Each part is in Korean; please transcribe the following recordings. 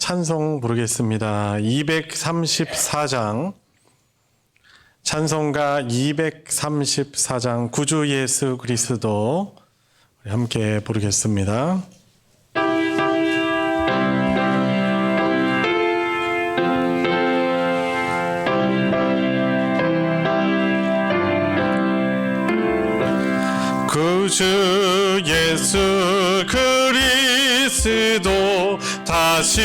찬송 부르겠습니다. 234장 찬송가 234장 구주 예수 그리스도 함께 부르겠습니다. 구주 예수 그리스도 다시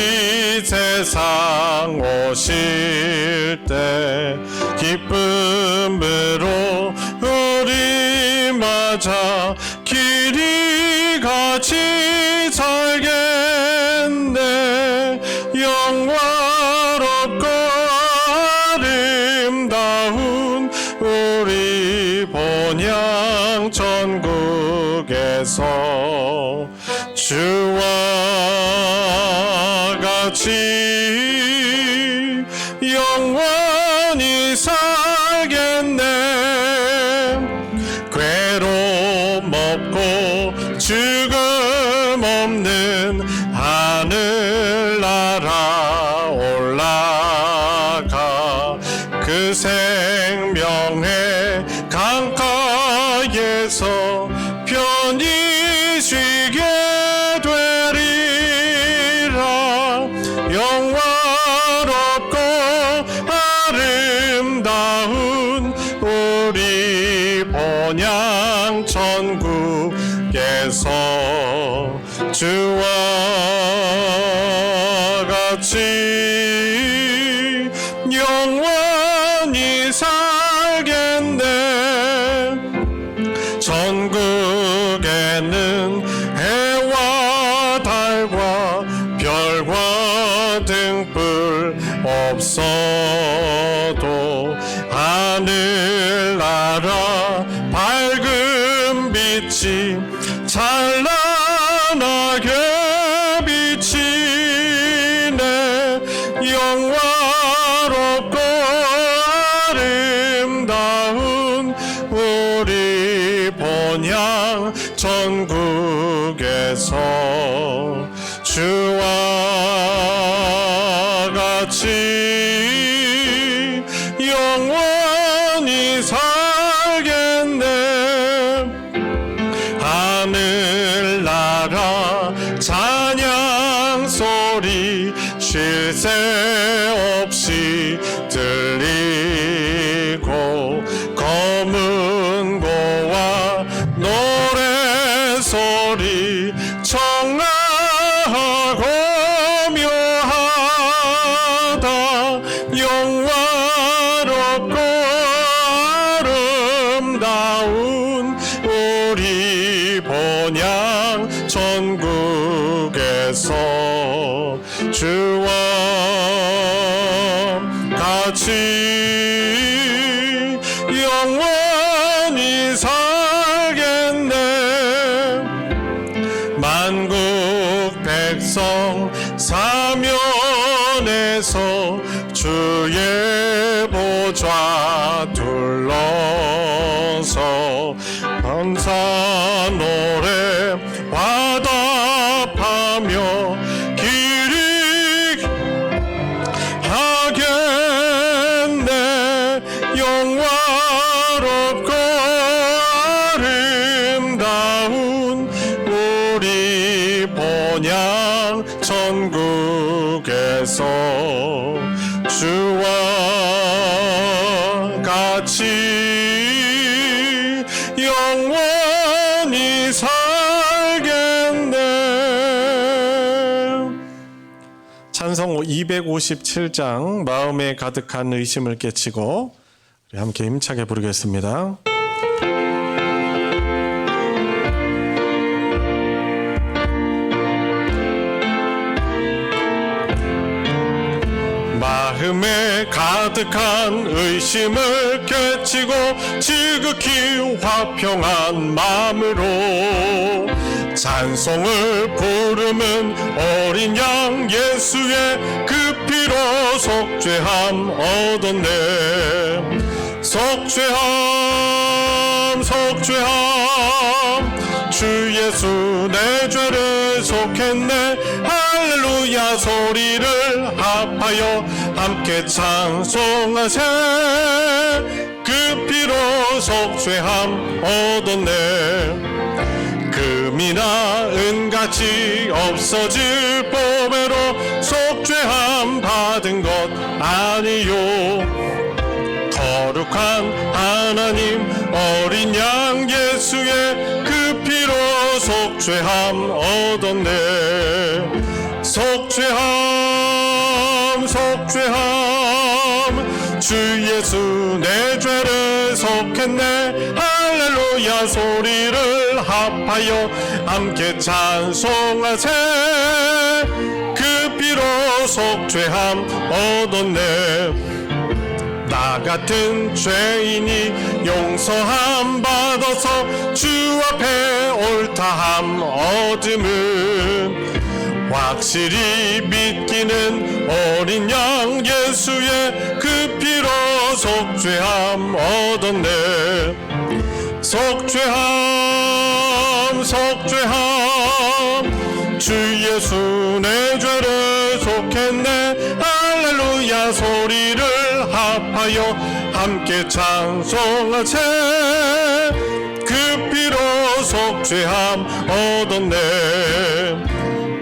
세상 오실 때 기쁨으로 우리 맞아 길이 같이 살겠네. 영화롭고 아름다운 우리 본향 천국에서 주와 같이 영원히 살겠네. 괴로움 없고 죽음 없는 하늘나라 올라가 그 생명의 강가에서 편히 쉬게 되리라. 영화롭고 아름다운 우리 본향 천국에서 주와 같이 영원히 살겠네. 천국에는 해와 달과 별과 등불 없어도 하늘나라 밝은 빛이 찬란하게 비치네. 영화롭고 아름다운 우리 본향 천국에서 주와 같이 영원히 살겠네. 하늘나라 찬양 소리 쉴 새 없이 들리고 검은 고와 노래 소리 청아하고 묘하다. 영화롭고 아름다운 우리 본향 천국에서 주와 같이 영원히 살겠네. 만국 백성 사면에서 주의 보좌 둘러서 감사 노래 화답하며 길이 하겠네. 영화롭고 아름다운 우리 본향 천국에서 주와 같이 영원히 살겠네. 찬송 257장 마음에 가득한 의심을 깨치고 함께 힘차게 부르겠습니다. 마음에 가득한 의심을 깨치고 지극히 화평한 마음으로 찬송을 부르는 어린 양 예수의 그 피로 속죄함 얻었네. 속죄함 속죄함 주 예수 내 죄를 속했네. 할렐루야 소리를 합하여 함께 찬송하세. 그 피로 속죄함 얻었네. 금이나 은같이 없어질 보배로 속죄함 받은 것 아니요. 거룩한 하나님 어린 양 예수의 그 피로 속죄함 얻었네. 속죄함 속죄함 주 예수 내 죄를 속했네. 할렐루야 소리를 합하여 함께 찬송하세. 그 피로 속죄함 얻었네. 나 같은 죄인이 용서함 받아서 주 앞에 옳다함 얻음은 확실히 믿기는 어린 양 예수의 그 피로 속죄함 얻었네. 속죄함 속죄함 주 예수 내 죄를 속했네. 할렐루야 소리를 합하여 함께 찬송하세. 그 피로 속죄함 얻었네.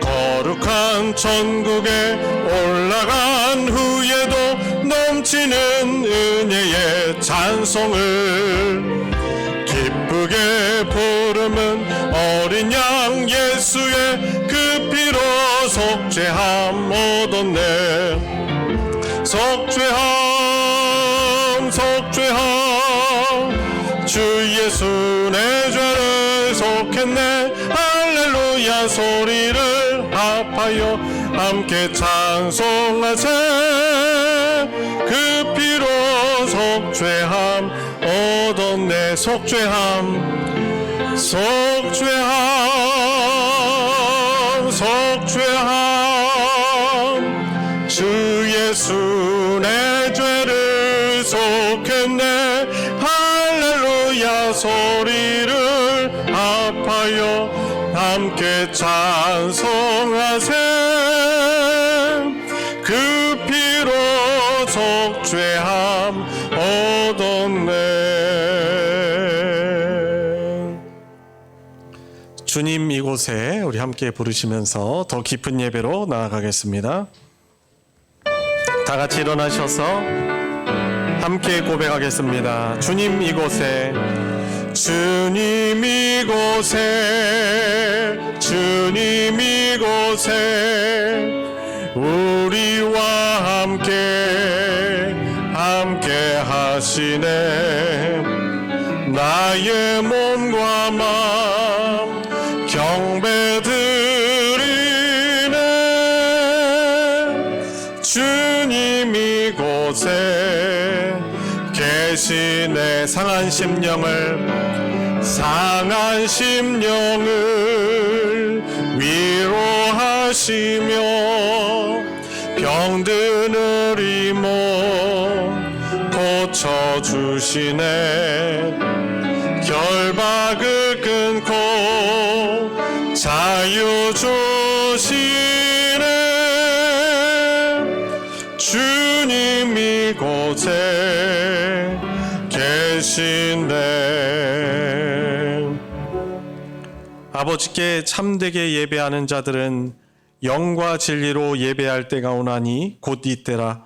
거룩한 천국에 올라간 후에도 넘치는 은혜의 찬송을 기쁘게 부르면 어린 양 예수의 그 피로 속죄함 얻었네. 속죄함 속죄함 주 예수 내 죄를 속했네. 할렐루야 소리를 합하여 함께 찬송하세. 그 피로 속죄함 얻었네. 속죄함 속죄함 속죄함 주 예수 내 죄를 속했네. 할렐루야 소리를 합하여 함께 찬송하세. 그 피로 속죄함 얻었네. 주님 이곳에 우리 함께 부르시면서 더 깊은 예배로 나아가겠습니다. 다 같이 일어나셔서 함께 고백하겠습니다. 주님 이곳에 주님 이곳에 주님 이곳에 우리와 함께 하시네. 나의 몸과 마음 경배드리네. 주님 이곳에 계시네. 상한 심령을 위로하시며 병든 우리 몸 고쳐주시네. 결박을 끊고 자유 주시네. 주님 이곳에 계신네. 아버지께 참되게 예배하는 자들은 영과 진리로 예배할 때가 오나니 곧 이때라.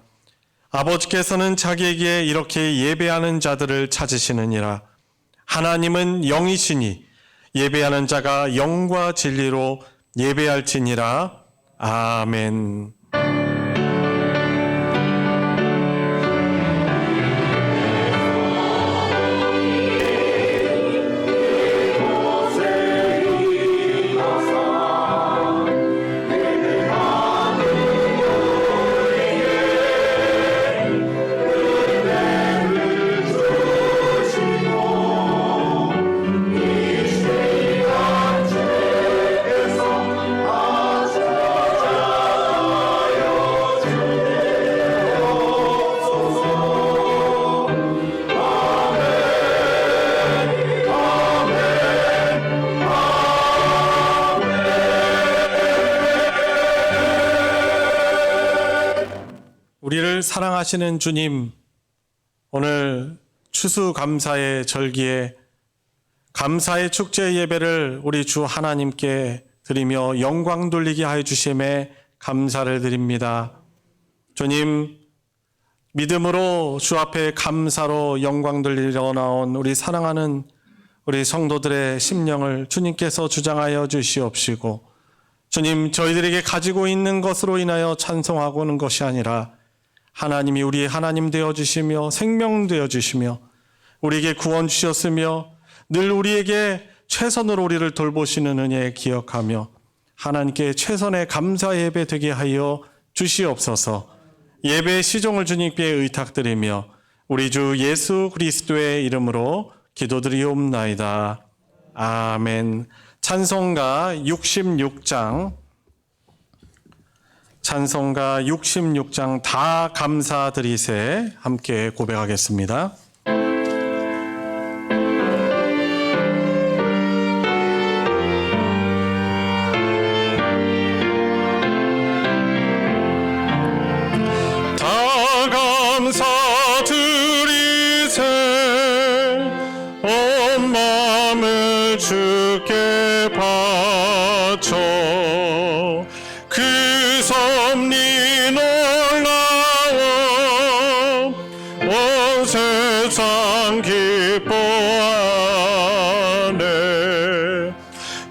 아버지께서는 자기에게 이렇게 예배하는 자들을 찾으시느니라. 하나님은 영이시니 예배하는 자가 영과 진리로 예배할지니라. 아멘. 우리를 사랑하시는 주님, 오늘 추수감사의 절기에 감사의 축제 예배를 우리 주 하나님께 드리며 영광 돌리게 하여 주심에 감사를 드립니다. 주님, 믿음으로 주 앞에 감사로 영광 돌리러 나온 우리 사랑하는 우리 성도들의 심령을 주님께서 주장하여 주시옵시고, 주님, 저희들에게 가지고 있는 것으로 인하여 찬송하고는 것이 아니라 하나님이 우리의 하나님 되어주시며 생명 되어주시며 우리에게 구원 주셨으며 늘 우리에게 최선으로 우리를 돌보시는 은혜 기억하며 하나님께 최선의 감사 예배 되게 하여 주시옵소서. 예배의 시종을 주님께 의탁드리며 우리 주 예수 그리스도의 이름으로 기도드리옵나이다. 아멘. 찬송가 66장 다 감사드리세 함께 고백하겠습니다. 다 감사드리세 온 마음을 주께 바쳐 그 섭리 놀라워 온 세상 기뻐하네.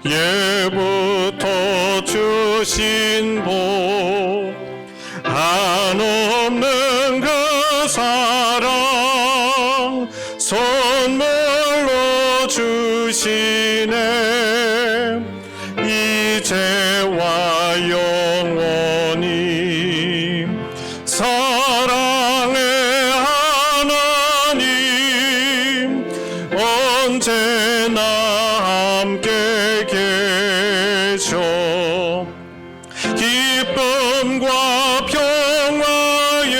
예부터 주신 복 한없는 그 사랑 선물로 주시네. 이제와 영원히 사랑의 하나님 언제나 함께 계셔 기쁨과 평화에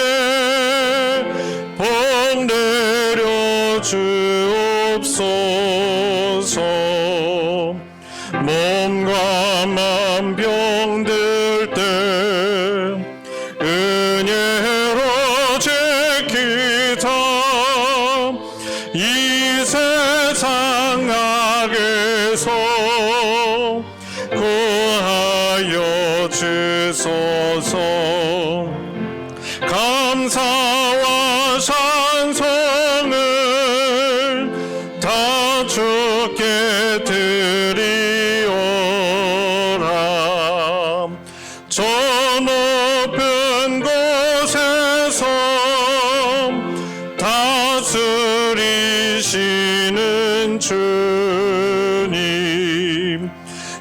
복 내려 주옵소서. 몸과 맘 병들 때 은혜로 지키자. 이 세상 악에서 구하여 주소서. 감사와 찬송을 다 주께 드리오라. 저 높은 곳에서 다스리시는 주님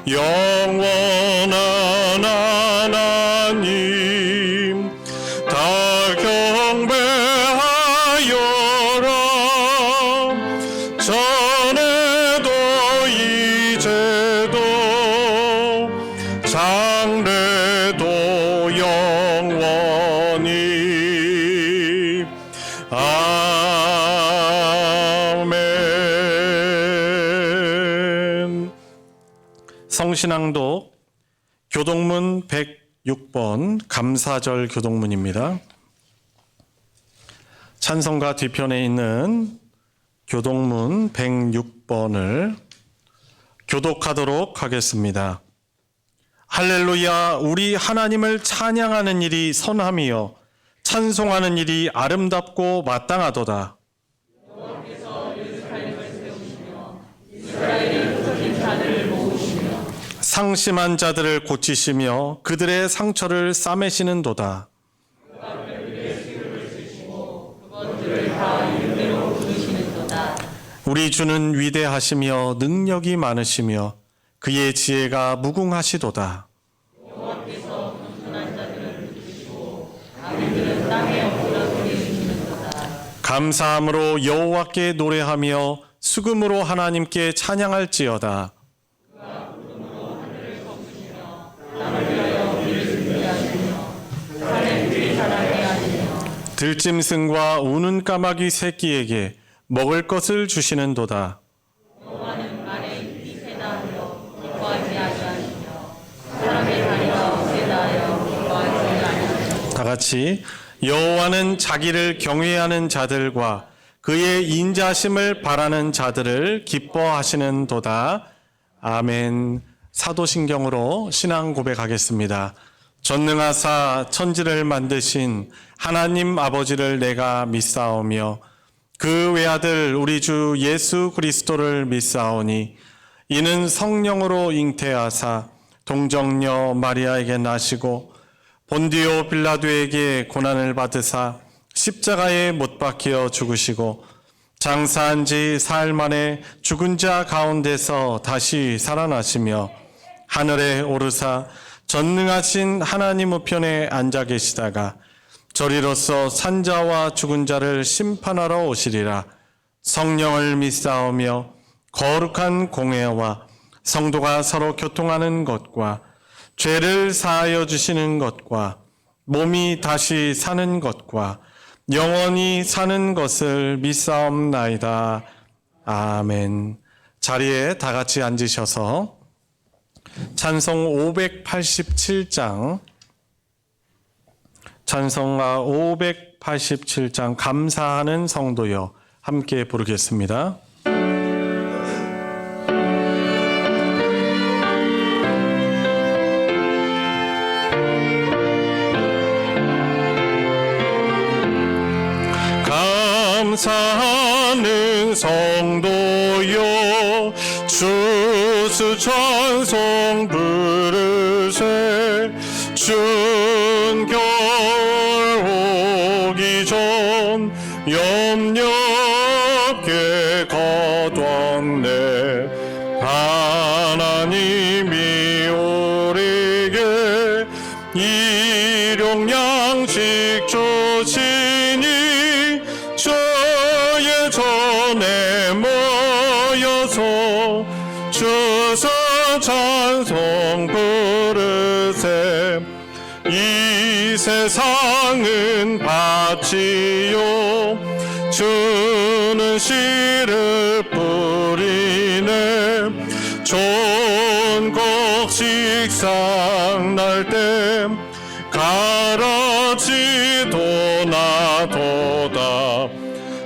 영원한 하나님 다 경배하여라. 전에도 이제도 장래도 영원히 아멘. 성신앙독 교동문 106번 감사절 교동문입니다. 찬송가 뒤편에 있는 교동문 106번을 교독하도록 하겠습니다. 할렐루야. 우리 하나님을 찬양하는 일이 선함이요 찬송하는 일이 아름답고 마땅하도다. 여호와께서 예루살렘을 세우시며 이스라엘의 흩어진 자들을 모으시며 상심한 자들을 고치시며 그들의 상처를 싸매시는도다. 우리 주는 위대하시며 능력이 많으시며 그의 지혜가 무궁하시도다. 여호와께서 겸손한 자들을 부르시고 악인들은 땅에 엎드려 소리지르는도다. 감사함으로 여호와께 노래하며 수금으로 하나님께 찬양할지어다. 그가 구름으로 하늘을 덮으시며 땅을 위하여 비를 주게 하시며 산에 풀이 자라게 하시며 들짐승과 우는 까마귀 새끼에게 먹을 것을 주시는도다. 여호와는 말에 입이 세다 하여 기뻐하지 아니하시며 사람의 다리가 세다 하여 기뻐하지 아니하시며 다 같이 여호와는 자기를 경외하는 자들과 그의 인자심을 바라는 자들을 기뻐하시는도다. 아멘. 사도신경으로 신앙 고백하겠습니다. 전능하사 천지를 만드신 하나님 아버지를 내가 믿사오며 그 외아들 우리 주 예수 그리스도를 믿사오니 이는 성령으로 잉태하사 동정녀 마리아에게 나시고 본디오 빌라도에게 고난을 받으사 십자가에 못 박혀 죽으시고 장사한 지 사흘 만에 죽은 자 가운데서 다시 살아나시며 하늘에 오르사 전능하신 하나님 우편에 앉아 계시다가 저리로서 산자와 죽은 자를 심판하러 오시리라. 성령을 믿사오며 거룩한 공회와 성도가 서로 교통하는 것과 죄를 사하여 주시는 것과 몸이 다시 사는 것과 영원히 사는 것을 믿사옵나이다. 아멘. 자리에 다 같이 앉으셔서 찬송 587장 찬송가 587장 감사하는 성도여 함께 부르겠습니다. 감사하는 성도여 주수 찬송 부르세 춘 겨울 오기 전 염려 없게 거뒀네 하나님이 우리에게 일용 양식 주시니 저의 전에 모여서 주사 찬송 부르세 이 세상은 밭이요 주는 씨를 뿌리네 좋은 곡식상 날 때 가라지도 나도다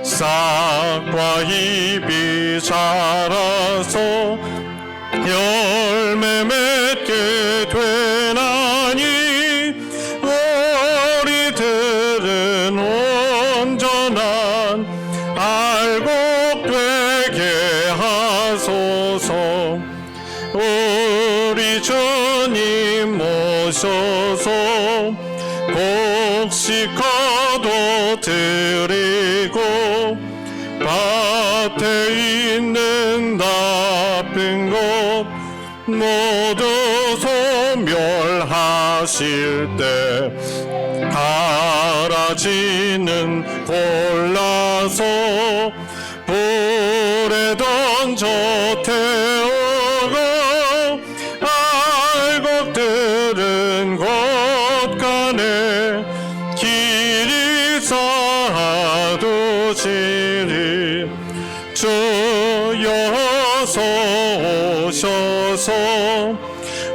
싹과 잎이 자라서 열매 맺게 되나니 우리들은 온전한 알곡 되게 하소서 우리 주님 모셔서 곡식 거둬드리고 밭에 있는 나쁜 것 모두 소멸하실 때 가라지는 골라서 불에 던져 태우고 알곡들은 곳간에 길이 쌓아두시리 주여서 오셔서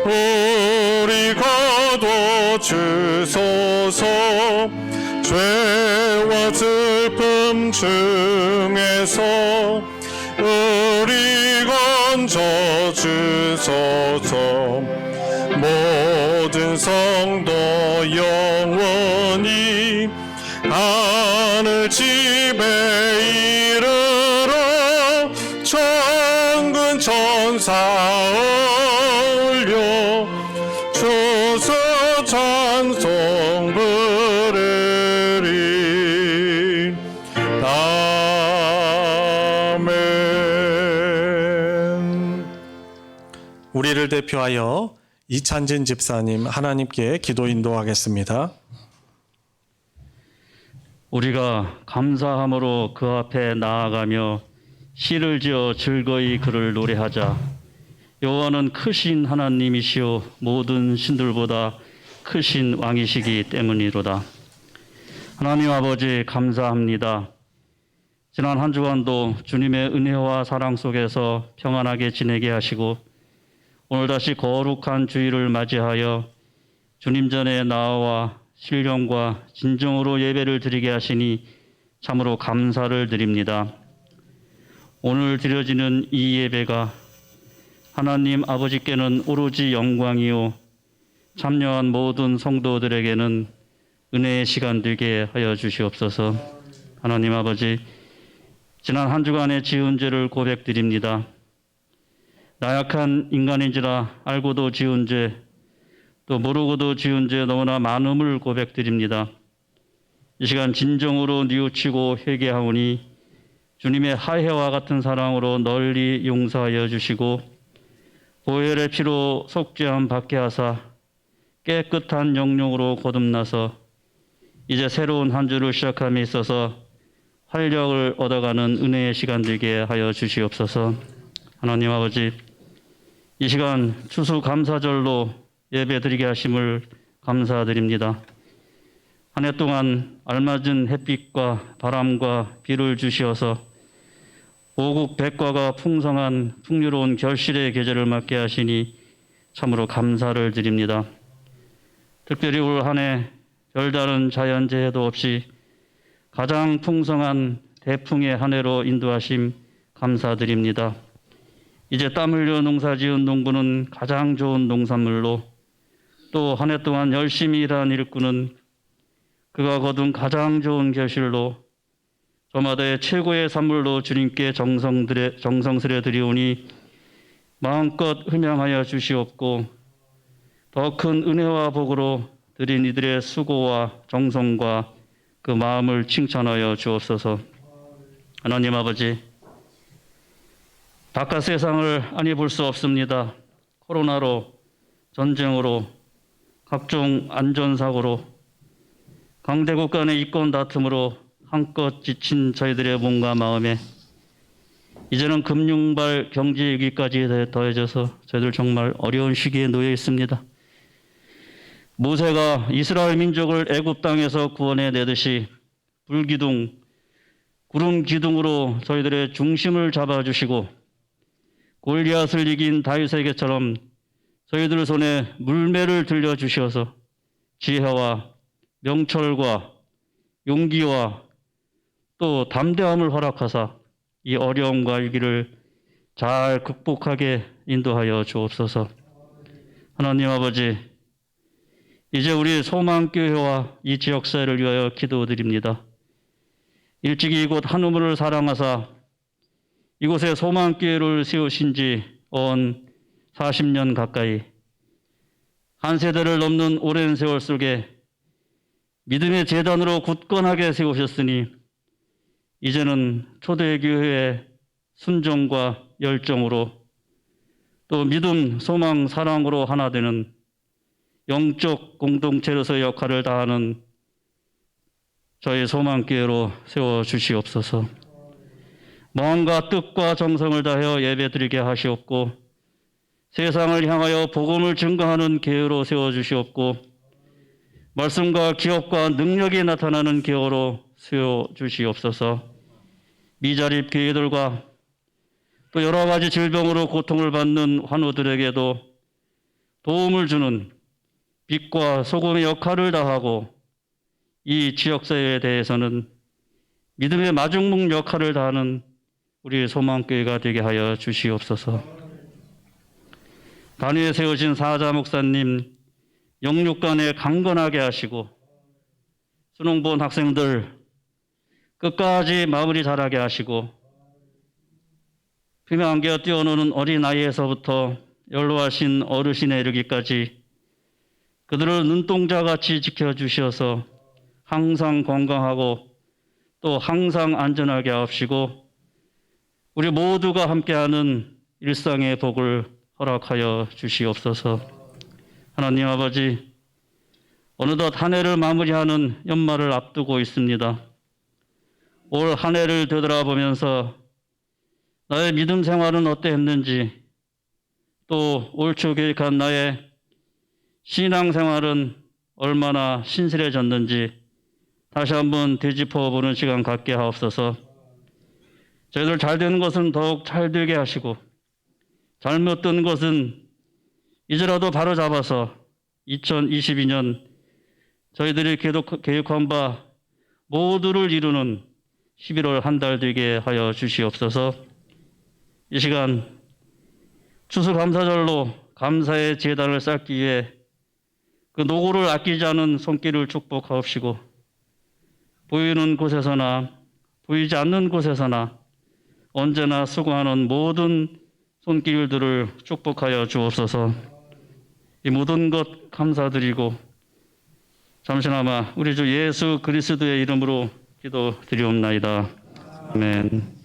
우리 거둬주소서 죄와 슬픔 중에서 우리 건져주소서 모든 성도 영원히 하늘 집에 이르러 천군 천사 올려 주서 찬송 부르리. 아멘. 우리를 대표하여 이찬진 집사님 하나님께 기도 인도하겠습니다. 우리가 감사함으로 그 앞에 나아가며 시를 지어 즐거이 그를 노래하자. 여호와는 크신 하나님이시오 모든 신들보다 크신 왕이시기 때문이로다. 하나님 아버지 감사합니다. 지난 한 주간도 주님의 은혜와 사랑 속에서 평안하게 지내게 하시고 오늘 다시 거룩한 주일을 맞이하여 주님 전에 나와 신령과 진정으로 예배를 드리게 하시니 참으로 감사를 드립니다. 오늘 드려지는 이 예배가 하나님 아버지께는 오로지 영광이요 참여한 모든 성도들에게는 은혜의 시간 되게 하여 주시옵소서. 하나님 아버지, 지난 한 주간의 지은 죄를 고백드립니다. 나약한 인간인지라 알고도 지은 죄, 또 모르고도 지은 죄 너무나 많음을 고백드립니다. 이 시간 진정으로 뉘우치고 회개하오니 주님의 하혜와 같은 사랑으로 널리 용서하여 주시고 보혈의 피로 속죄함 받게 하사 깨끗한 영령으로 거듭나서 이제 새로운 한 주를 시작함에 있어서 활력을 얻어가는 은혜의 시간 되게 하여 주시옵소서. 하나님 아버지, 이 시간 추수감사절로 예배드리게 하심을 감사드립니다. 한 해 동안 알맞은 햇빛과 바람과 비를 주시어서 오국 백과가 풍성한 풍요로운 결실의 계절을 맞게 하시니 참으로 감사를 드립니다. 특별히 올 한 해 별다른 자연재해도 없이 가장 풍성한 대풍의 한 해로 인도하심 감사드립니다. 이제 땀 흘려 농사지은 농부는 가장 좋은 농산물로 또 한 해 동안 열심히 일한 일꾼은 그가 거둔 가장 좋은 결실로 저마다의 최고의 산물로 주님께 정성스레 드리오니 마음껏 흠양하여 주시옵고 더 큰 은혜와 복으로 드린 이들의 수고와 정성과 그 마음을 칭찬하여 주옵소서. 하나님 아버지, 바깥 세상을 아니 볼 수 없습니다. 코로나로, 전쟁으로, 각종 안전사고로, 강대국 간의 이권 다툼으로 한껏 지친 저희들의 몸과 마음에 이제는 금융발 경제위기까지 더해져서 저희들 정말 어려운 시기에 놓여 있습니다. 모세가 이스라엘 민족을 애굽 땅에서 구원해 내듯이 불기둥, 구름 기둥으로 저희들의 중심을 잡아주시고 골리앗을 이긴 다윗에게처럼 저희들 손에 물매를 들려주셔서 지혜와 명철과 용기와 또 담대함을 허락하사 이 어려움과 위기를 잘 극복하게 인도하여 주옵소서. 하나님 아버지, 이제 우리 소망교회와 이 지역사회를 위하여 기도드립니다. 일찍이 이곳 한우물을 사랑하사 이곳에 소망교회를 세우신 지 언 40년 가까이 한 세대를 넘는 오랜 세월 속에 믿음의 재단으로 굳건하게 세우셨으니 이제는 초대교회의 순종과 열정으로 또 믿음, 소망, 사랑으로 하나 되는 영적 공동체로서의 역할을 다하는 저희 소망교회로 세워주시옵소서. 마음과 뜻과 정성을 다하여 예배드리게 하시옵고 세상을 향하여 복음을 증거하는 교회로 세워주시옵고 말씀과 기업과 능력이 나타나는 교회로 세워주시옵소서. 미자립 교회들과 또 여러 가지 질병으로 고통을 받는 환우들에게도 도움을 주는 빛과 소금의 역할을 다하고 이 지역사회에 대해서는 믿음의 마중물 역할을 다하는 우리 소망교회가 되게 하여 주시옵소서. 단위에 세우신 사자 목사님 영육간에 강건하게 하시고 수능 본 학생들 끝까지 마무리 잘하게 하시고 피면 안겨 뛰어노는 어린아이에서부터 연로하신 어르신에 이르기까지 그들을 눈동자같이 지켜주셔서 항상 건강하고 또 항상 안전하게 하옵시고 우리 모두가 함께하는 일상의 복을 허락하여 주시옵소서. 하나님 아버지, 어느덧 한 해를 마무리하는 연말을 앞두고 있습니다. 올 한 해를 되돌아보면서 나의 믿음 생활은 어떠했는지 또 올 초 계획한 나의 신앙 생활은 얼마나 신실해졌는지 다시 한번 되짚어보는 시간 갖게 하옵소서. 저희들 잘 되는 것은 더욱 잘 되게 하시고 잘못된 것은 이제라도 바로 잡아서 2022년 저희들이 계획한 바 모두를 이루는 11월 한 달 되게 하여 주시옵소서. 이 시간 추수감사절로 감사의 제단을 쌓기 위해 그 노고를 아끼지 않은 손길을 축복하옵시고, 보이는 곳에서나 보이지 않는 곳에서나 언제나 수고하는 모든 손길들을 축복하여 주옵소서. 이 모든 것 감사드리고 잠시나마 우리 주 예수 그리스도의 이름으로 기도드리옵나이다. 아멘.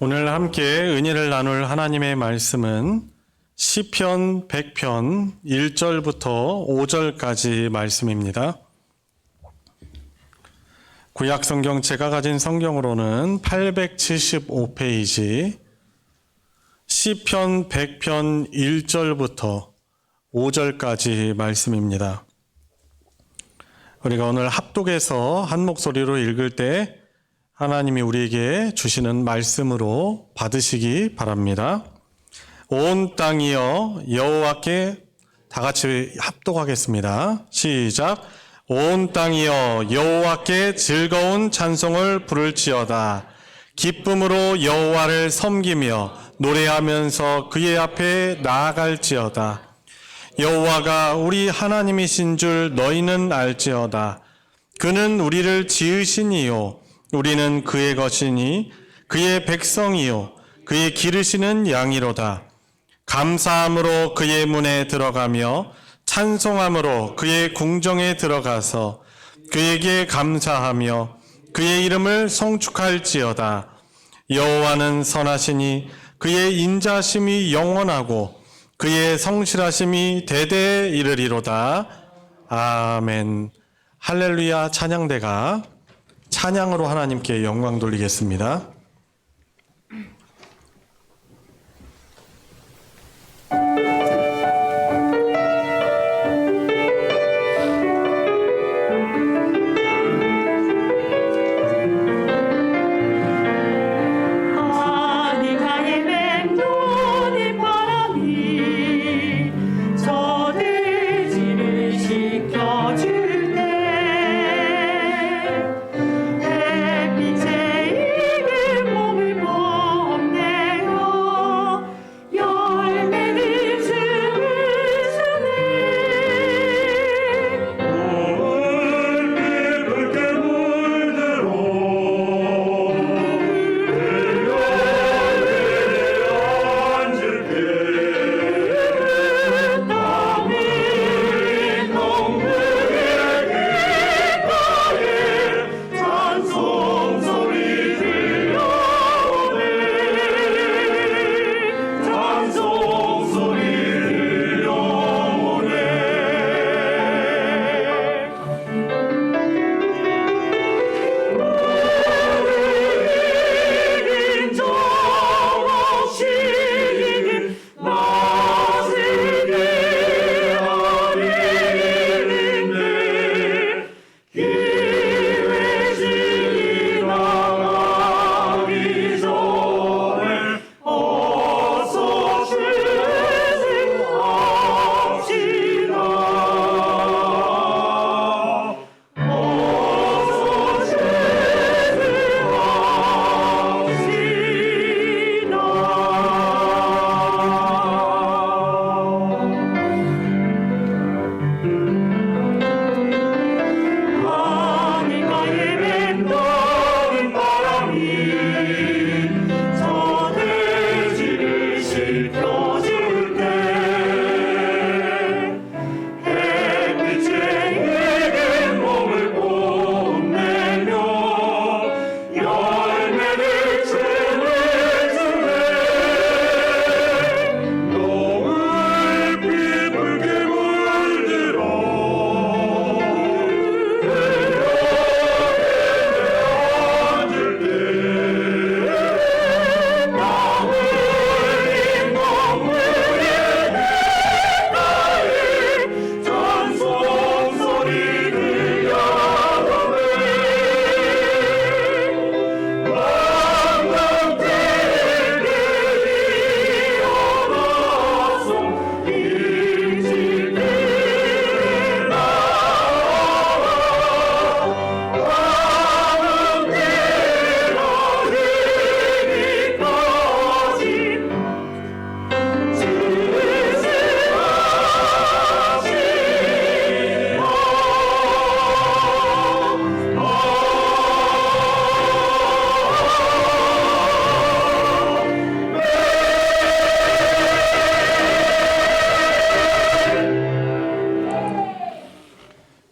오늘 함께 은혜를 나눌 하나님의 말씀은 시편 100편 1절부터 5절까지 말씀입니다. 구약 성경 제가 가진 성경으로는 875페이지 시편 100편 1절부터 5절까지 말씀입니다. 우리가 오늘 합독해서 한 목소리로 읽을 때 하나님이 우리에게 주시는 말씀으로 받으시기 바랍니다. 온 땅이여 여호와께, 다 같이 합독하겠습니다. 시작. 온 땅이여 여호와께 즐거운 찬송을 부를지어다. 기쁨으로 여호와를 섬기며 노래하면서 그의 앞에 나아갈지어다. 여호와가 우리 하나님이신 줄 너희는 알지어다. 그는 우리를 지으신 이요 우리는 그의 것이니 그의 백성이요 그의 기르시는 양이로다. 감사함으로 그의 문에 들어가며 찬송함으로 그의 궁정에 들어가서 그에게 감사하며 그의 이름을 성축할지어다. 여호와는 선하시니 그의 인자심이 영원하고 그의 성실하심이 대대에 이르리로다. 아멘. 할렐루야. 찬양대가 찬양으로 하나님께 영광 돌리겠습니다. 햇빛에 익은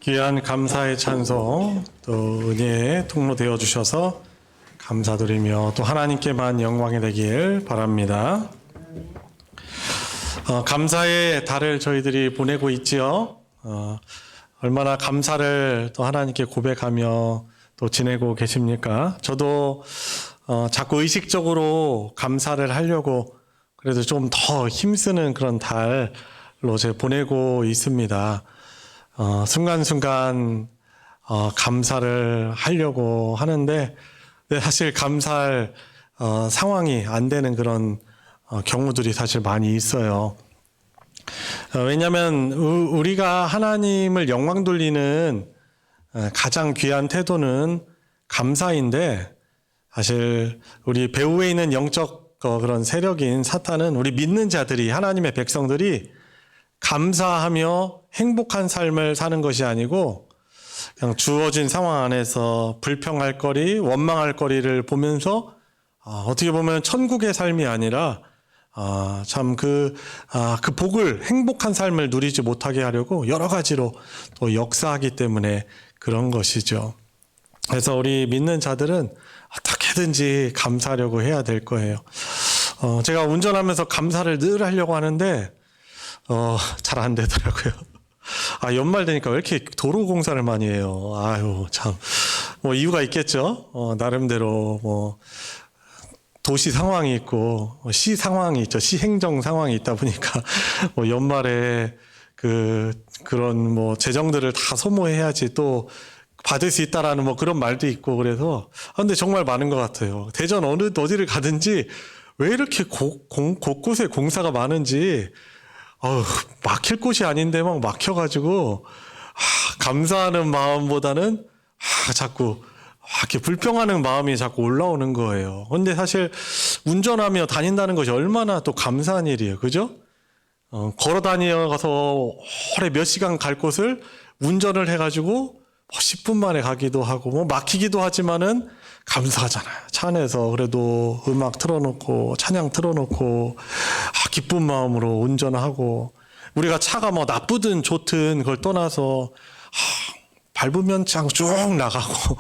귀한 감사의 찬송 또 은혜에 통로되어 주셔서 감사드리며 또 하나님께만 영광이 되길 바랍니다. 감사의 달을 저희들이 보내고 있지요. 얼마나 감사를 또 하나님께 고백하며 또 지내고 계십니까? 저도 자꾸 의식적으로 감사를 하려고 그래도 좀 더 힘쓰는 그런 달로 제가 보내고 있습니다. 순간순간 감사를 하려고 하는데 사실 감사할 상황이 안 되는 그런 경우들이 사실 많이 있어요. 왜냐하면 우리가 하나님을 영광 돌리는 가장 귀한 태도는 감사인데 사실 우리 배후에 있는 영적 그런 세력인 사탄은 우리 믿는 자들이 하나님의 백성들이 감사하며 행복한 삶을 사는 것이 아니고 그냥 주어진 상황 안에서 불평할 거리, 원망할 거리를 보면서 어떻게 보면 천국의 삶이 아니라 참 그 복을 행복한 삶을 누리지 못하게 하려고 여러 가지로 또 역사하기 때문에 그런 것이죠. 그래서 우리 믿는 자들은 어떻게든지 감사하려고 해야 될 거예요. 제가 운전하면서 감사를 늘 하려고 하는데 잘 안 되더라고요. 연말 되니까 왜 이렇게 도로 공사를 많이 해요? 아유, 참. 뭐 이유가 있겠죠? 나름대로 뭐 도시 상황이 있고 시 상황이 있죠. 시 행정 상황이 있다 보니까 뭐 연말에 그런 뭐 재정들을 다 소모해야지 또 받을 수 있다라는 뭐 그런 말도 있고 그래서 근데 정말 많은 것 같아요. 대전 어디를 가든지 왜 이렇게 곳곳에 공사가 많은지 막힐 곳이 아닌데 막 막혀가지고 감사하는 마음보다는 자꾸 이렇게 불평하는 마음이 자꾸 올라오는 거예요. 근데 사실 운전하며 다닌다는 것이 얼마나 또 감사한 일이에요. 그죠? 걸어 다녀가서 오래 몇 시간 갈 곳을 운전을 해가지고 10분 만에 가기도 하고 뭐 막히기도 하지만은 감사하잖아요. 차 안에서 그래도 음악 틀어놓고 찬양 틀어놓고 기쁜 마음으로 운전하고 우리가 차가 뭐 나쁘든 좋든 그걸 떠나서 밟으면 그냥 쭉 나가고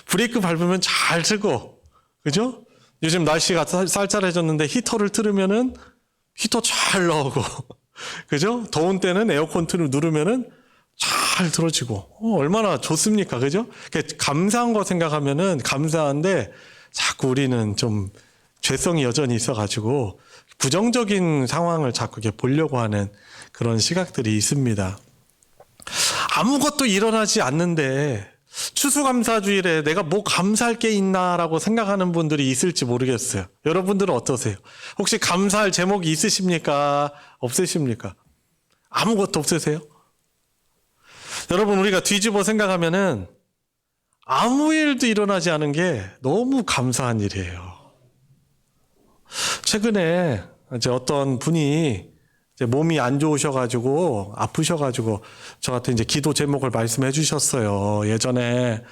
브레이크 밟으면 잘 쓰고 그죠? 요즘 날씨가 쌀쌀해졌는데 히터를 틀으면은 히터 잘 나오고 그죠? 더운 때는 에어컨 누르면은 잘 들어지고 얼마나 좋습니까? 그죠? 감사한 거 생각하면은 감사한데 자꾸 우리는 좀 죄성이 여전히 있어가지고 부정적인 상황을 자꾸 이렇게 보려고 하는 그런 시각들이 있습니다. 아무것도 일어나지 않는데 추수감사주일에 내가 뭐 감사할 게 있나라고 생각하는 분들이 있을지 모르겠어요. 여러분들은 어떠세요? 혹시 감사할 제목이 있으십니까? 없으십니까? 아무것도 없으세요? 여러분 우리가 뒤집어 생각하면은 아무 일도 일어나지 않은 게 너무 감사한 일이에요. 최근에 이제 어떤 분이 이제 몸이 안 좋으셔가지고 아프셔가지고 저한테 이제 기도 제목을 말씀해 주셨어요. 예전에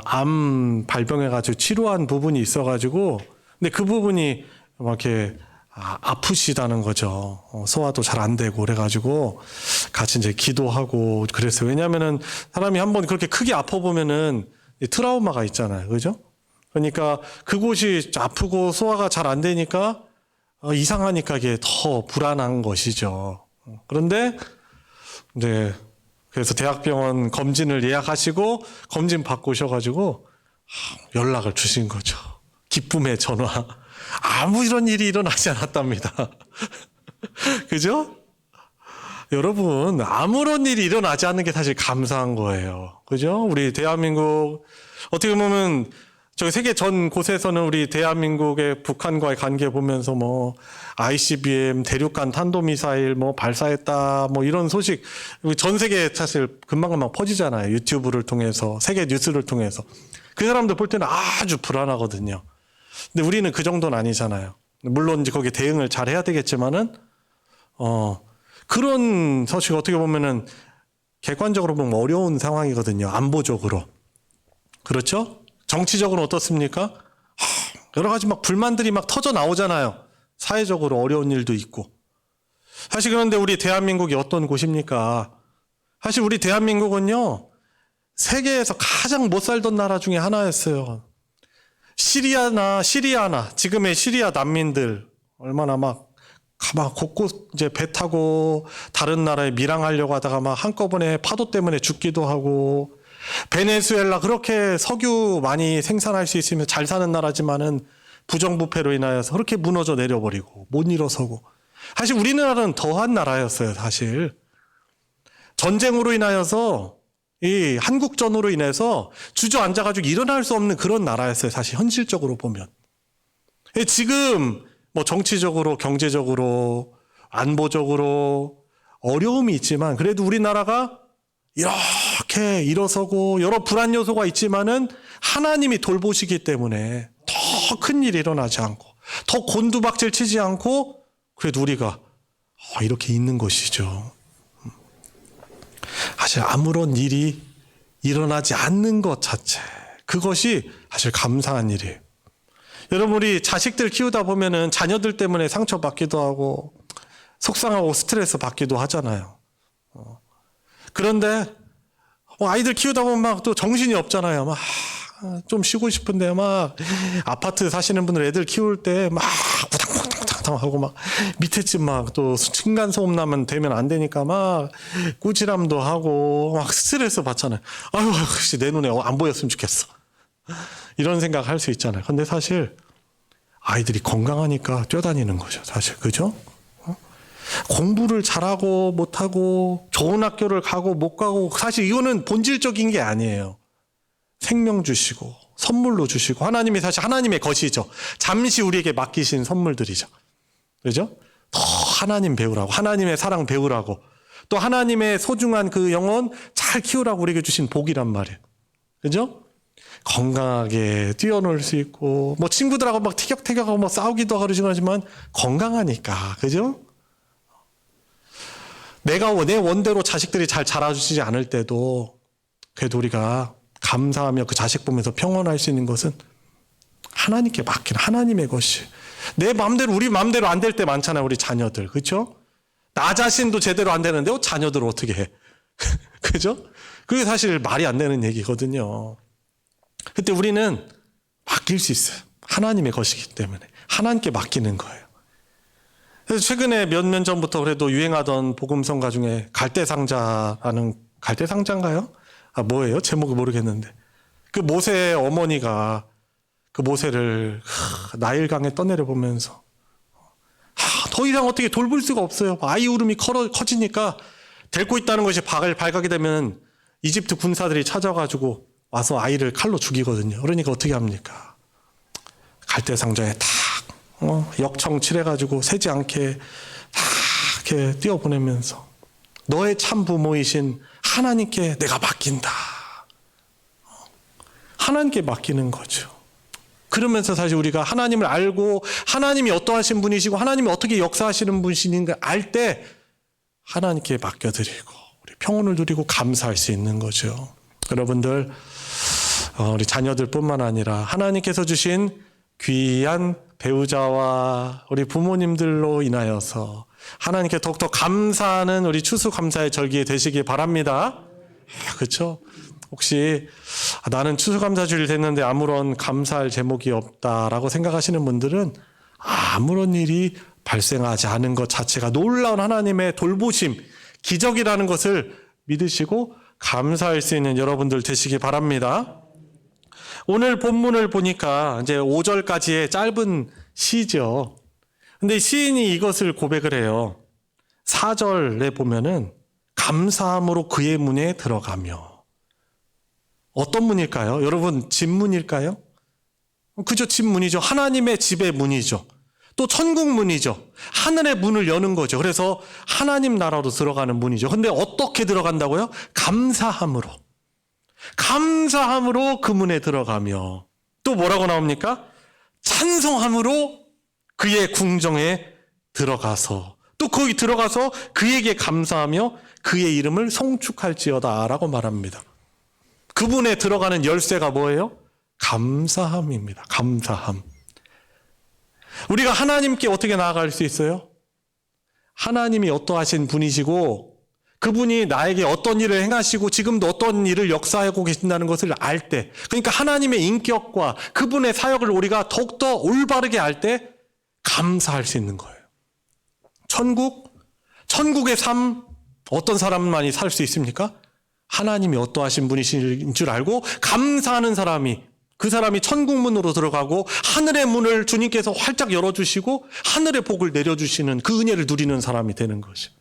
암 발병해가지고 치료한 부분이 있어가지고 근데 그 부분이 막 이렇게 아프시다는 거죠. 소화도 잘 안 되고 그래가지고 같이 이제 기도하고 그랬어요. 왜냐하면은 사람이 한번 그렇게 크게 아파 보면은 트라우마가 있잖아요, 그죠? 그러니까 그곳이 아프고 소화가 잘 안 되니까 이상하니까 이게 더 불안한 것이죠. 그런데 이제 그래서 대학병원 검진을 예약하시고 검진 받고 오셔가지고 연락을 주신 거죠. 기쁨의 전화. 아무 이런 일이 일어나지 않았답니다. 그죠? 여러분, 아무런 일이 일어나지 않는 게 사실 감사한 거예요. 그죠? 우리 대한민국, 어떻게 보면, 저기 세계 전 곳에서는 우리 대한민국의 북한과의 관계 보면서 뭐, ICBM 대륙간 탄도미사일 뭐 발사했다, 뭐 이런 소식, 전 세계에 사실 금방금방 퍼지잖아요. 유튜브를 통해서, 세계 뉴스를 통해서. 그 사람들 볼 때는 아주 불안하거든요. 근데 우리는 그 정도는 아니잖아요. 물론 이제 거기에 대응을 잘 해야 되겠지만은, 그런 소식 어떻게 보면은 객관적으로 보면 어려운 상황이거든요. 안보적으로. 그렇죠? 정치적으로 어떻습니까? 여러 가지 막 불만들이 막 터져 나오잖아요. 사회적으로 어려운 일도 있고. 사실 그런데 우리 대한민국이 어떤 곳입니까? 사실 우리 대한민국은요, 세계에서 가장 못 살던 나라 중에 하나였어요. 시리아나 지금의 시리아 난민들 얼마나 막 곳곳 이제 배 타고 다른 나라에 밀항하려고 하다가 막 한꺼번에 파도 때문에 죽기도 하고, 베네수엘라 그렇게 석유 많이 생산할 수 있으면 잘 사는 나라지만은 부정부패로 인하여서 그렇게 무너져 내려버리고 못 일어서고. 사실 우리나라는 더한 나라였어요. 사실 전쟁으로 인하여서, 이 한국전으로 인해서 주저앉아가지고 일어날 수 없는 그런 나라였어요. 사실 현실적으로 보면. 지금 뭐 정치적으로, 경제적으로, 안보적으로 어려움이 있지만 그래도 우리나라가 이렇게 일어서고, 여러 불안 요소가 있지만은 하나님이 돌보시기 때문에 더 큰 일이 일어나지 않고, 더 곤두박질 치지 않고, 그래도 우리가 이렇게 있는 것이죠. 사실 아무런 일이 일어나지 않는 것 자체, 그것이 사실 감사한 일이에요. 여러분, 우리 자식들 키우다 보면은 자녀들 때문에 상처받기도 하고 속상하고 스트레스 받기도 하잖아요. 그런데 아이들 키우다 보면 막 또 정신이 없잖아요. 막 좀 쉬고 싶은데 막 아파트 사시는 분들 애들 키울 때 막 우당탕탕탕 하고 막 밑에 집 막 또 층간 소음 나면 되면 안 되니까 막 꾸지람도 하고 막 스트레스 받잖아요. 아유, 혹시 내 눈에 안 보였으면 좋겠어. 이런 생각 할 수 있잖아요. 근데 사실 아이들이 건강하니까 뛰어다니는 거죠. 사실. 그죠? 공부를 잘하고 못하고 좋은 학교를 가고 못 가고, 사실 이거는 본질적인 게 아니에요. 생명 주시고 선물로 주시고, 하나님이 사실 하나님의 것이죠. 잠시 우리에게 맡기신 선물들이죠. 그죠? 더 하나님 배우라고, 하나님의 사랑 배우라고, 또 하나님의 소중한 그 영혼 잘 키우라고 우리에게 주신 복이란 말이에요. 그죠? 건강하게 뛰어놀 수 있고, 뭐 친구들하고 막 티격태격하고 뭐 싸우기도 하지만 건강하니까. 그죠? 내 원대로 자식들이 잘 자라주지 않을 때도 그래도 우리가 감사하며 그 자식 보면서 평온할 수 있는 것은 하나님께 맡긴 하나님의 것이. 내 마음대로, 우리 마음대로 안 될 때 많잖아요. 우리 자녀들. 그렇죠? 나 자신도 제대로 안 되는데 자녀들을 어떻게 해. 그죠? 그게 사실 말이 안 되는 얘기거든요. 그때 우리는 맡길 수 있어요. 하나님의 것이기 때문에 하나님께 맡기는 거예요. 그래서 최근에 몇 년 전부터 그래도 유행하던 복음성가 중에 갈대상자라는, 갈대상자인가요? 뭐예요? 제목이 모르겠는데, 그 모세의 어머니가 그 모세를 나일강에 떠내려 보면서 더 이상 어떻게 돌볼 수가 없어요. 아이 울음이 커지니까 데리고 있다는 것이 발각이 되면 이집트 군사들이 찾아가지고 와서 아이를 칼로 죽이거든요. 그러니까 어떻게 합니까? 갈대상자에 탁 역청 칠해가지고 새지 않게 다 이렇게 띄워보내면서 너의 참 부모이신 하나님께 내가 맡긴다. 하나님께 맡기는 거죠. 그러면서 사실 우리가 하나님을 알고 하나님이 어떠하신 분이시고 하나님이 어떻게 역사하시는 분이신가 알 때 하나님께 맡겨드리고 우리 평온을 누리고 감사할 수 있는 거죠. 여러분들, 우리 자녀들뿐만 아니라 하나님께서 주신 귀한 배우자와 우리 부모님들로 인하여서 하나님께 더욱더 감사하는 우리 추수감사의 절기 되시기 바랍니다. 그렇죠? 혹시 나는 추수감사주일 됐는데 아무런 감사할 제목이 없다라고 생각하시는 분들은 아무런 일이 발생하지 않은 것 자체가 놀라운 하나님의 돌보심, 기적이라는 것을 믿으시고 감사할 수 있는 여러분들 되시기 바랍니다. 오늘 본문을 보니까 이제 5절까지의 짧은 시죠. 근데 시인이 이것을 고백을 해요. 4절에 보면은 감사함으로 그의 문에 들어가며. 어떤 문일까요? 여러분, 집 문일까요? 그죠, 집 문이죠. 하나님의 집의 문이죠. 또 천국 문이죠. 하늘의 문을 여는 거죠. 그래서 하나님 나라로 들어가는 문이죠. 근데 어떻게 들어간다고요? 감사함으로. 감사함으로 그 문에 들어가며. 또 뭐라고 나옵니까? 찬송함으로 그의 궁정에 들어가서, 또 거기 들어가서 그에게 감사하며 그의 이름을 송축할지어다 라고 말합니다. 그분에 들어가는 열쇠가 뭐예요? 감사함입니다. 감사함. 우리가 하나님께 어떻게 나아갈 수 있어요? 하나님이 어떠하신 분이시고 그분이 나에게 어떤 일을 행하시고 지금도 어떤 일을 역사하고 계신다는 것을 알 때, 그러니까 하나님의 인격과 그분의 사역을 우리가 더욱더 올바르게 알 때 감사할 수 있는 거예요. 천국의 삶, 어떤 사람만이 살 수 있습니까? 하나님이 어떠하신 분이신 줄 알고 감사하는 사람이, 그 사람이 천국 문으로 들어가고 하늘의 문을 주님께서 활짝 열어주시고 하늘의 복을 내려주시는 그 은혜를 누리는 사람이 되는 것이죠.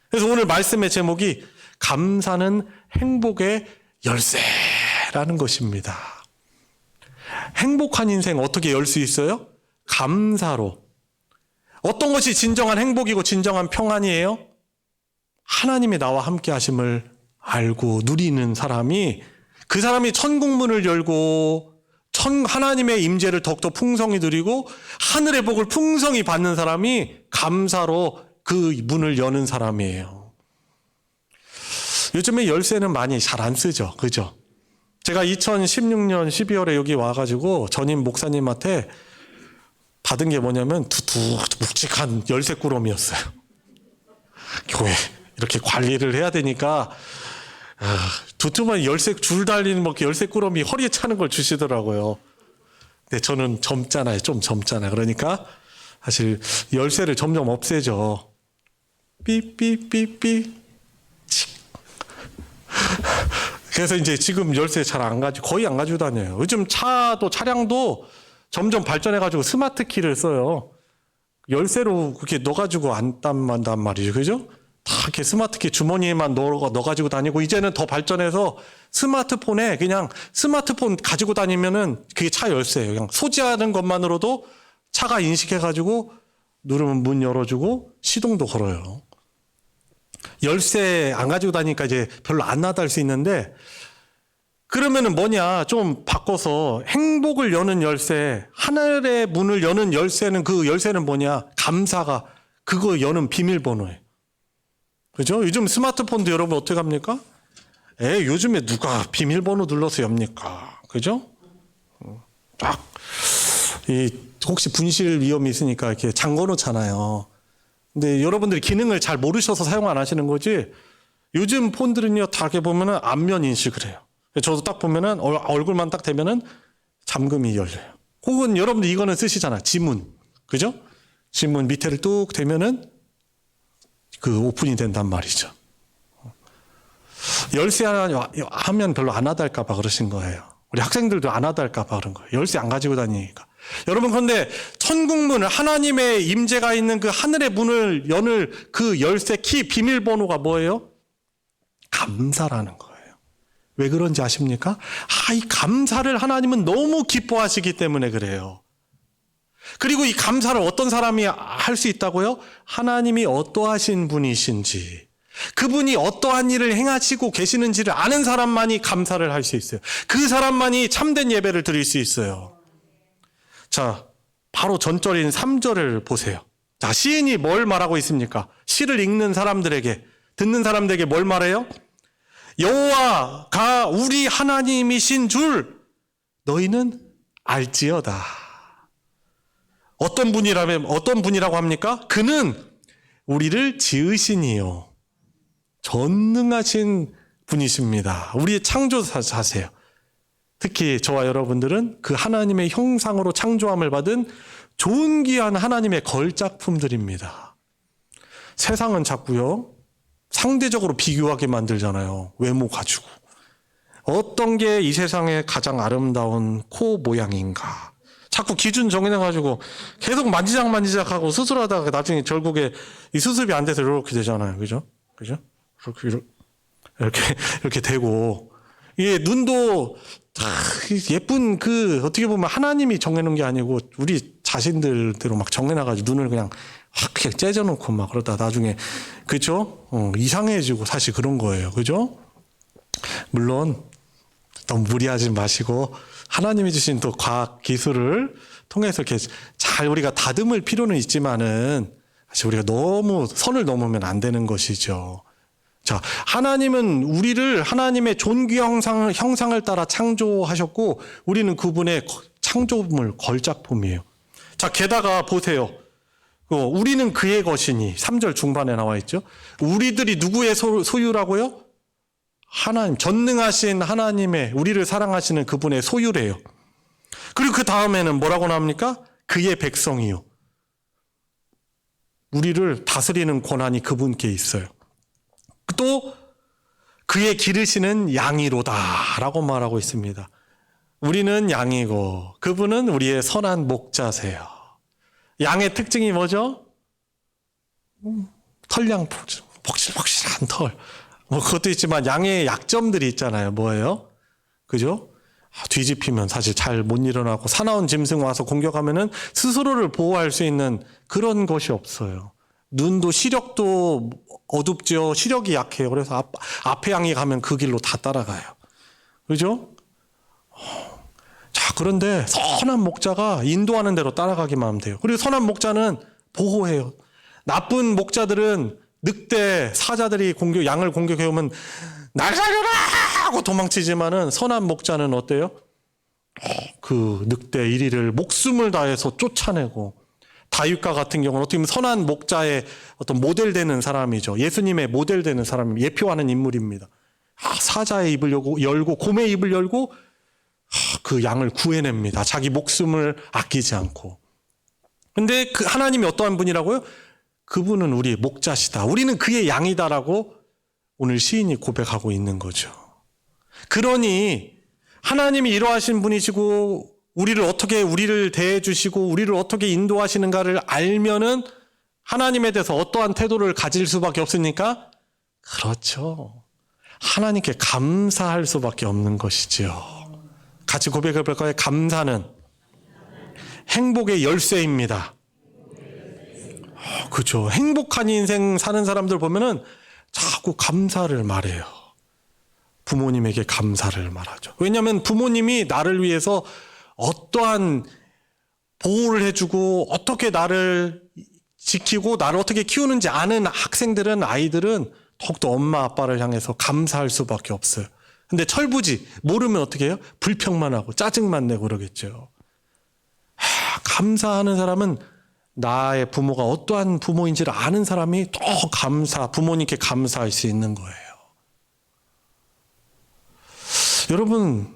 그래서 오늘 말씀의 제목이 감사는 행복의 열쇠라는 것입니다. 행복한 인생 어떻게 열 수 있어요? 감사로. 어떤 것이 진정한 행복이고 진정한 평안이에요? 하나님이 나와 함께 하심을 알고 누리는 사람이, 그 사람이 천국 문을 열고 하나님의 임재를 더욱더 풍성히 누리고 하늘의 복을 풍성히 받는 사람이 감사로 그 문을 여는 사람이에요. 요즘에 열쇠는 많이 잘 안 쓰죠. 그죠? 제가 2016년 12월에 여기 와가지고 전임 목사님한테 받은 게 뭐냐면 묵직한 열쇠 꾸러미였어요. 교회 이렇게 관리를 해야 되니까 두툼한 열쇠 줄 달리는 뭐 열쇠 꾸러미 허리에 차는 걸 주시더라고요. 근데 저는 젊잖아요. 좀 젊잖아요. 그러니까 사실 열쇠를 점점 없애죠. 삐삐삐삐. 그래서 이제 지금 열쇠 잘 안 가지고, 거의 안 가지고 다녀요. 요즘 차량도 점점 발전해가지고 스마트 키를 써요. 열쇠로 그렇게 넣어가지고 안 딴단 말이죠. 그죠? 다 이렇게 스마트 키 주머니에만 넣어가지고 다니고, 이제는 더 발전해서 스마트폰에 그냥 스마트폰 가지고 다니면은 그게 차 열쇠예요. 그냥 소지하는 것만으로도 차가 인식해가지고 누르면 문 열어주고 시동도 걸어요. 열쇠 안 가지고 다니니까 이제 별로 안 나다할 수 있는데, 그러면은 뭐냐, 좀 바꿔서 행복을 여는 열쇠, 하늘의 문을 여는 열쇠는, 그 열쇠는 뭐냐, 감사가 그거 여는 비밀번호예요. 그죠? 요즘 스마트폰도 여러분 어떻게 합니까? 요즘에 누가 비밀번호 눌러서 엽니까? 그죠? 혹시 분실 위험이 있으니까 이렇게 잠궈 놓잖아요. 근데 여러분들이 기능을 잘 모르셔서 사용 안 하시는 거지, 요즘 폰들은요, 다 이렇게 보면은 안면 인식을 해요. 저도 딱 보면은 얼굴만 딱 대면은 잠금이 열려요. 혹은 여러분들 이거는 쓰시잖아요. 지문. 그죠? 지문 밑에를 뚝 대면은 그 오픈이 된단 말이죠. 열쇠 하면 별로 안 와닿을까봐 그러신 거예요. 우리 학생들도 안 와닿을까봐 그런 거예요. 열쇠 안 가지고 다니니까. 여러분, 그런데 천국문을, 하나님의 임재가 있는 그 하늘의 문을 여는 그 열쇠 키 비밀번호가 뭐예요? 감사라는 거예요. 왜 그런지 아십니까? 이 감사를 하나님은 너무 기뻐하시기 때문에 그래요. 그리고 이 감사를 어떤 사람이 할 수 있다고요? 하나님이 어떠하신 분이신지, 그분이 어떠한 일을 행하시고 계시는지를 아는 사람만이 감사를 할 수 있어요. 그 사람만이 참된 예배를 드릴 수 있어요. 자, 바로 전절인 3절을 보세요. 자, 시인이 뭘 말하고 있습니까? 시를 읽는 사람들에게, 듣는 사람들에게 뭘 말해요? 여호와가 우리 하나님이신 줄 너희는 알지어다. 어떤 분이라고 합니까? 그는 우리를 지으시니요, 전능하신 분이십니다. 우리의 창조자세요. 특히 저와 여러분들은 그 하나님의 형상으로 창조함을 받은 존귀한 하나님의 걸작품들입니다. 세상은 자꾸요, 상대적으로 비교하게 만들잖아요. 외모 가지고. 어떤 게 이 세상의 가장 아름다운 코 모양인가. 자꾸 기준 정해놔가지고 계속 만지작하고 수술하다가 나중에 결국에 이 수습이 안 돼서 이렇게 되잖아요. 그죠? 그죠? 이렇게 되고. 이게 눈도 예쁜 어떻게 보면 하나님이 정해놓은 게 아니고 우리 자신들대로 막 정해놔가지고 눈을 그냥 확 째져놓고 막 그러다 나중에, 그죠? 이상해지고 사실 그런 거예요. 그죠? 물론 너무 무리하지 마시고 하나님이 주신 또 과학 기술을 통해서 이렇게 잘 우리가 다듬을 필요는 있지만은 사실 우리가 너무 선을 넘으면 안 되는 것이죠. 자, 하나님은 우리를 하나님의 존귀 형상을 따라 창조하셨고 우리는 그분의 창조물, 걸작품이에요. 자, 게다가 보세요. 우리는 그의 것이니 3절 중반에 나와 있죠. 우리들이 누구의 소유라고요? 하나님, 전능하신 하나님의, 우리를 사랑하시는 그분의 소유래요. 그리고 그 다음에는 뭐라고 나옵니까? 그의 백성이요. 우리를 다스리는 권한이 그분께 있어요. 또 그의 기르시는 양이로다 라고 말하고 있습니다. 우리는 양이고 그분은 우리의 선한 목자세요. 양의 특징이 뭐죠? 털량 폭실폭실한 털. 그것도 있지만 양의 약점들이 있잖아요. 뭐예요? 그죠? 뒤집히면 사실 잘 못 일어나고 사나운 짐승 와서 공격하면은 스스로를 보호할 수 있는 그런 것이 없어요. 눈도 시력도 어둡죠. 시력이 약해요. 그래서 앞에 양이 가면 그 길로 다 따라가요. 그죠? 자, 그런데 선한 목자가 인도하는 대로 따라가기만 하면 돼요. 그리고 선한 목자는 보호해요. 나쁜 목자들은 늑대, 사자들이 양을 공격해오면 날 살려라! 하고 도망치지만은 선한 목자는 어때요? 그 늑대 1위를 목숨을 다해서 쫓아내고 다윗과 같은 경우는 어떻게 보면 선한 목자의 어떤 모델 되는 사람이죠. 예수님의 모델 되는 사람입니다. 예표하는 인물입니다. 사자의 입을 열고 곰의 입을 열고 그 양을 구해냅니다. 자기 목숨을 아끼지 않고. 근데 그 하나님이 어떠한 분이라고요? 그분은 우리의 목자시다. 우리는 그의 양이다라고 오늘 시인이 고백하고 있는 거죠. 그러니 하나님이 이러하신 분이시고 우리를 대해 주시고 우리를 어떻게 인도하시는가를 알면은 하나님에 대해서 어떠한 태도를 가질 수밖에 없습니까? 그렇죠. 하나님께 감사할 수밖에 없는 것이지요. 같이 고백해 볼까요? 감사는 행복의 열쇠입니다. 그렇죠. 행복한 인생 사는 사람들 보면은 자꾸 감사를 말해요. 부모님에게 감사를 말하죠. 왜냐하면 부모님이 나를 위해서 어떠한 보호를 해주고 어떻게 나를 지키고 나를 어떻게 키우는지 아는 아이들은 더욱더 엄마 아빠를 향해서 감사할 수밖에 없어요. 근데 철부지 모르면 어떻게 해요? 불평만 하고 짜증만 내고 그러겠죠. 감사하는 사람은 나의 부모가 어떠한 부모인지를 아는 사람이 더 부모님께 감사할 수 있는 거예요. 여러분,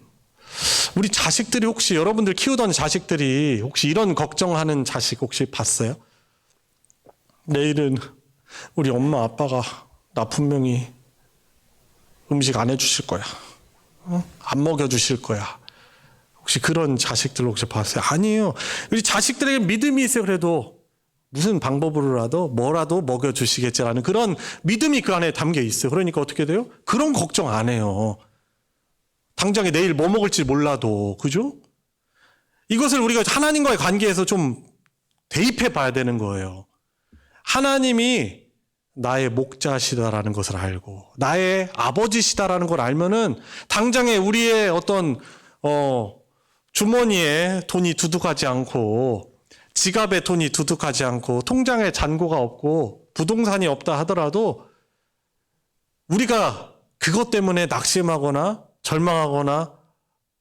우리 자식들이 혹시 여러분들 키우던 자식들이 혹시 이런 걱정하는 자식 혹시 봤어요? 내일은 우리 엄마 아빠가 나 분명히 음식 안 해주실 거야. 안 먹여주실 거야. 혹시 그런 자식들 혹시 봤어요? 아니에요. 우리 자식들에게 믿음이 있어요. 그래도 무슨 방법으로라도 뭐라도 먹여주시겠지라는 그런 믿음이 그 안에 담겨 있어요. 그러니까 어떻게 돼요? 그런 걱정 안 해요. 당장에 내일 뭐 먹을지 몰라도, 그죠? 이것을 우리가 하나님과의 관계에서 좀 대입해 봐야 되는 거예요. 하나님이 나의 목자시다라는 것을 알고 나의 아버지시다라는 걸 알면은 당장에 우리의 어떤 주머니에 돈이 두둑하지 않고 지갑에 돈이 두둑하지 않고 통장에 잔고가 없고 부동산이 없다 하더라도 우리가 그것 때문에 낙심하거나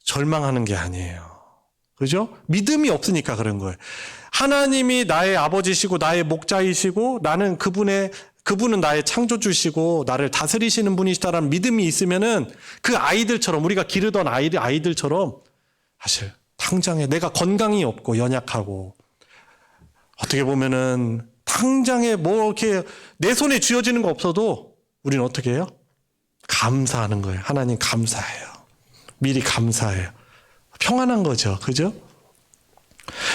절망하는 게 아니에요. 그죠? 믿음이 없으니까 그런 거예요. 하나님이 나의 아버지시고 나의 목자이시고 나는 그분은 나의 창조주시고 나를 다스리시는 분이시다라는 믿음이 있으면은 그 아이들처럼 우리가 기르던 아이들처럼 사실 당장에 내가 건강이 없고 연약하고 어떻게 보면은 당장에 뭐 이렇게 내 손에 쥐어지는 거 없어도 우리는 어떻게 해요? 감사하는 거예요. 하나님 감사해요. 미리 감사해요. 평안한 거죠. 그죠?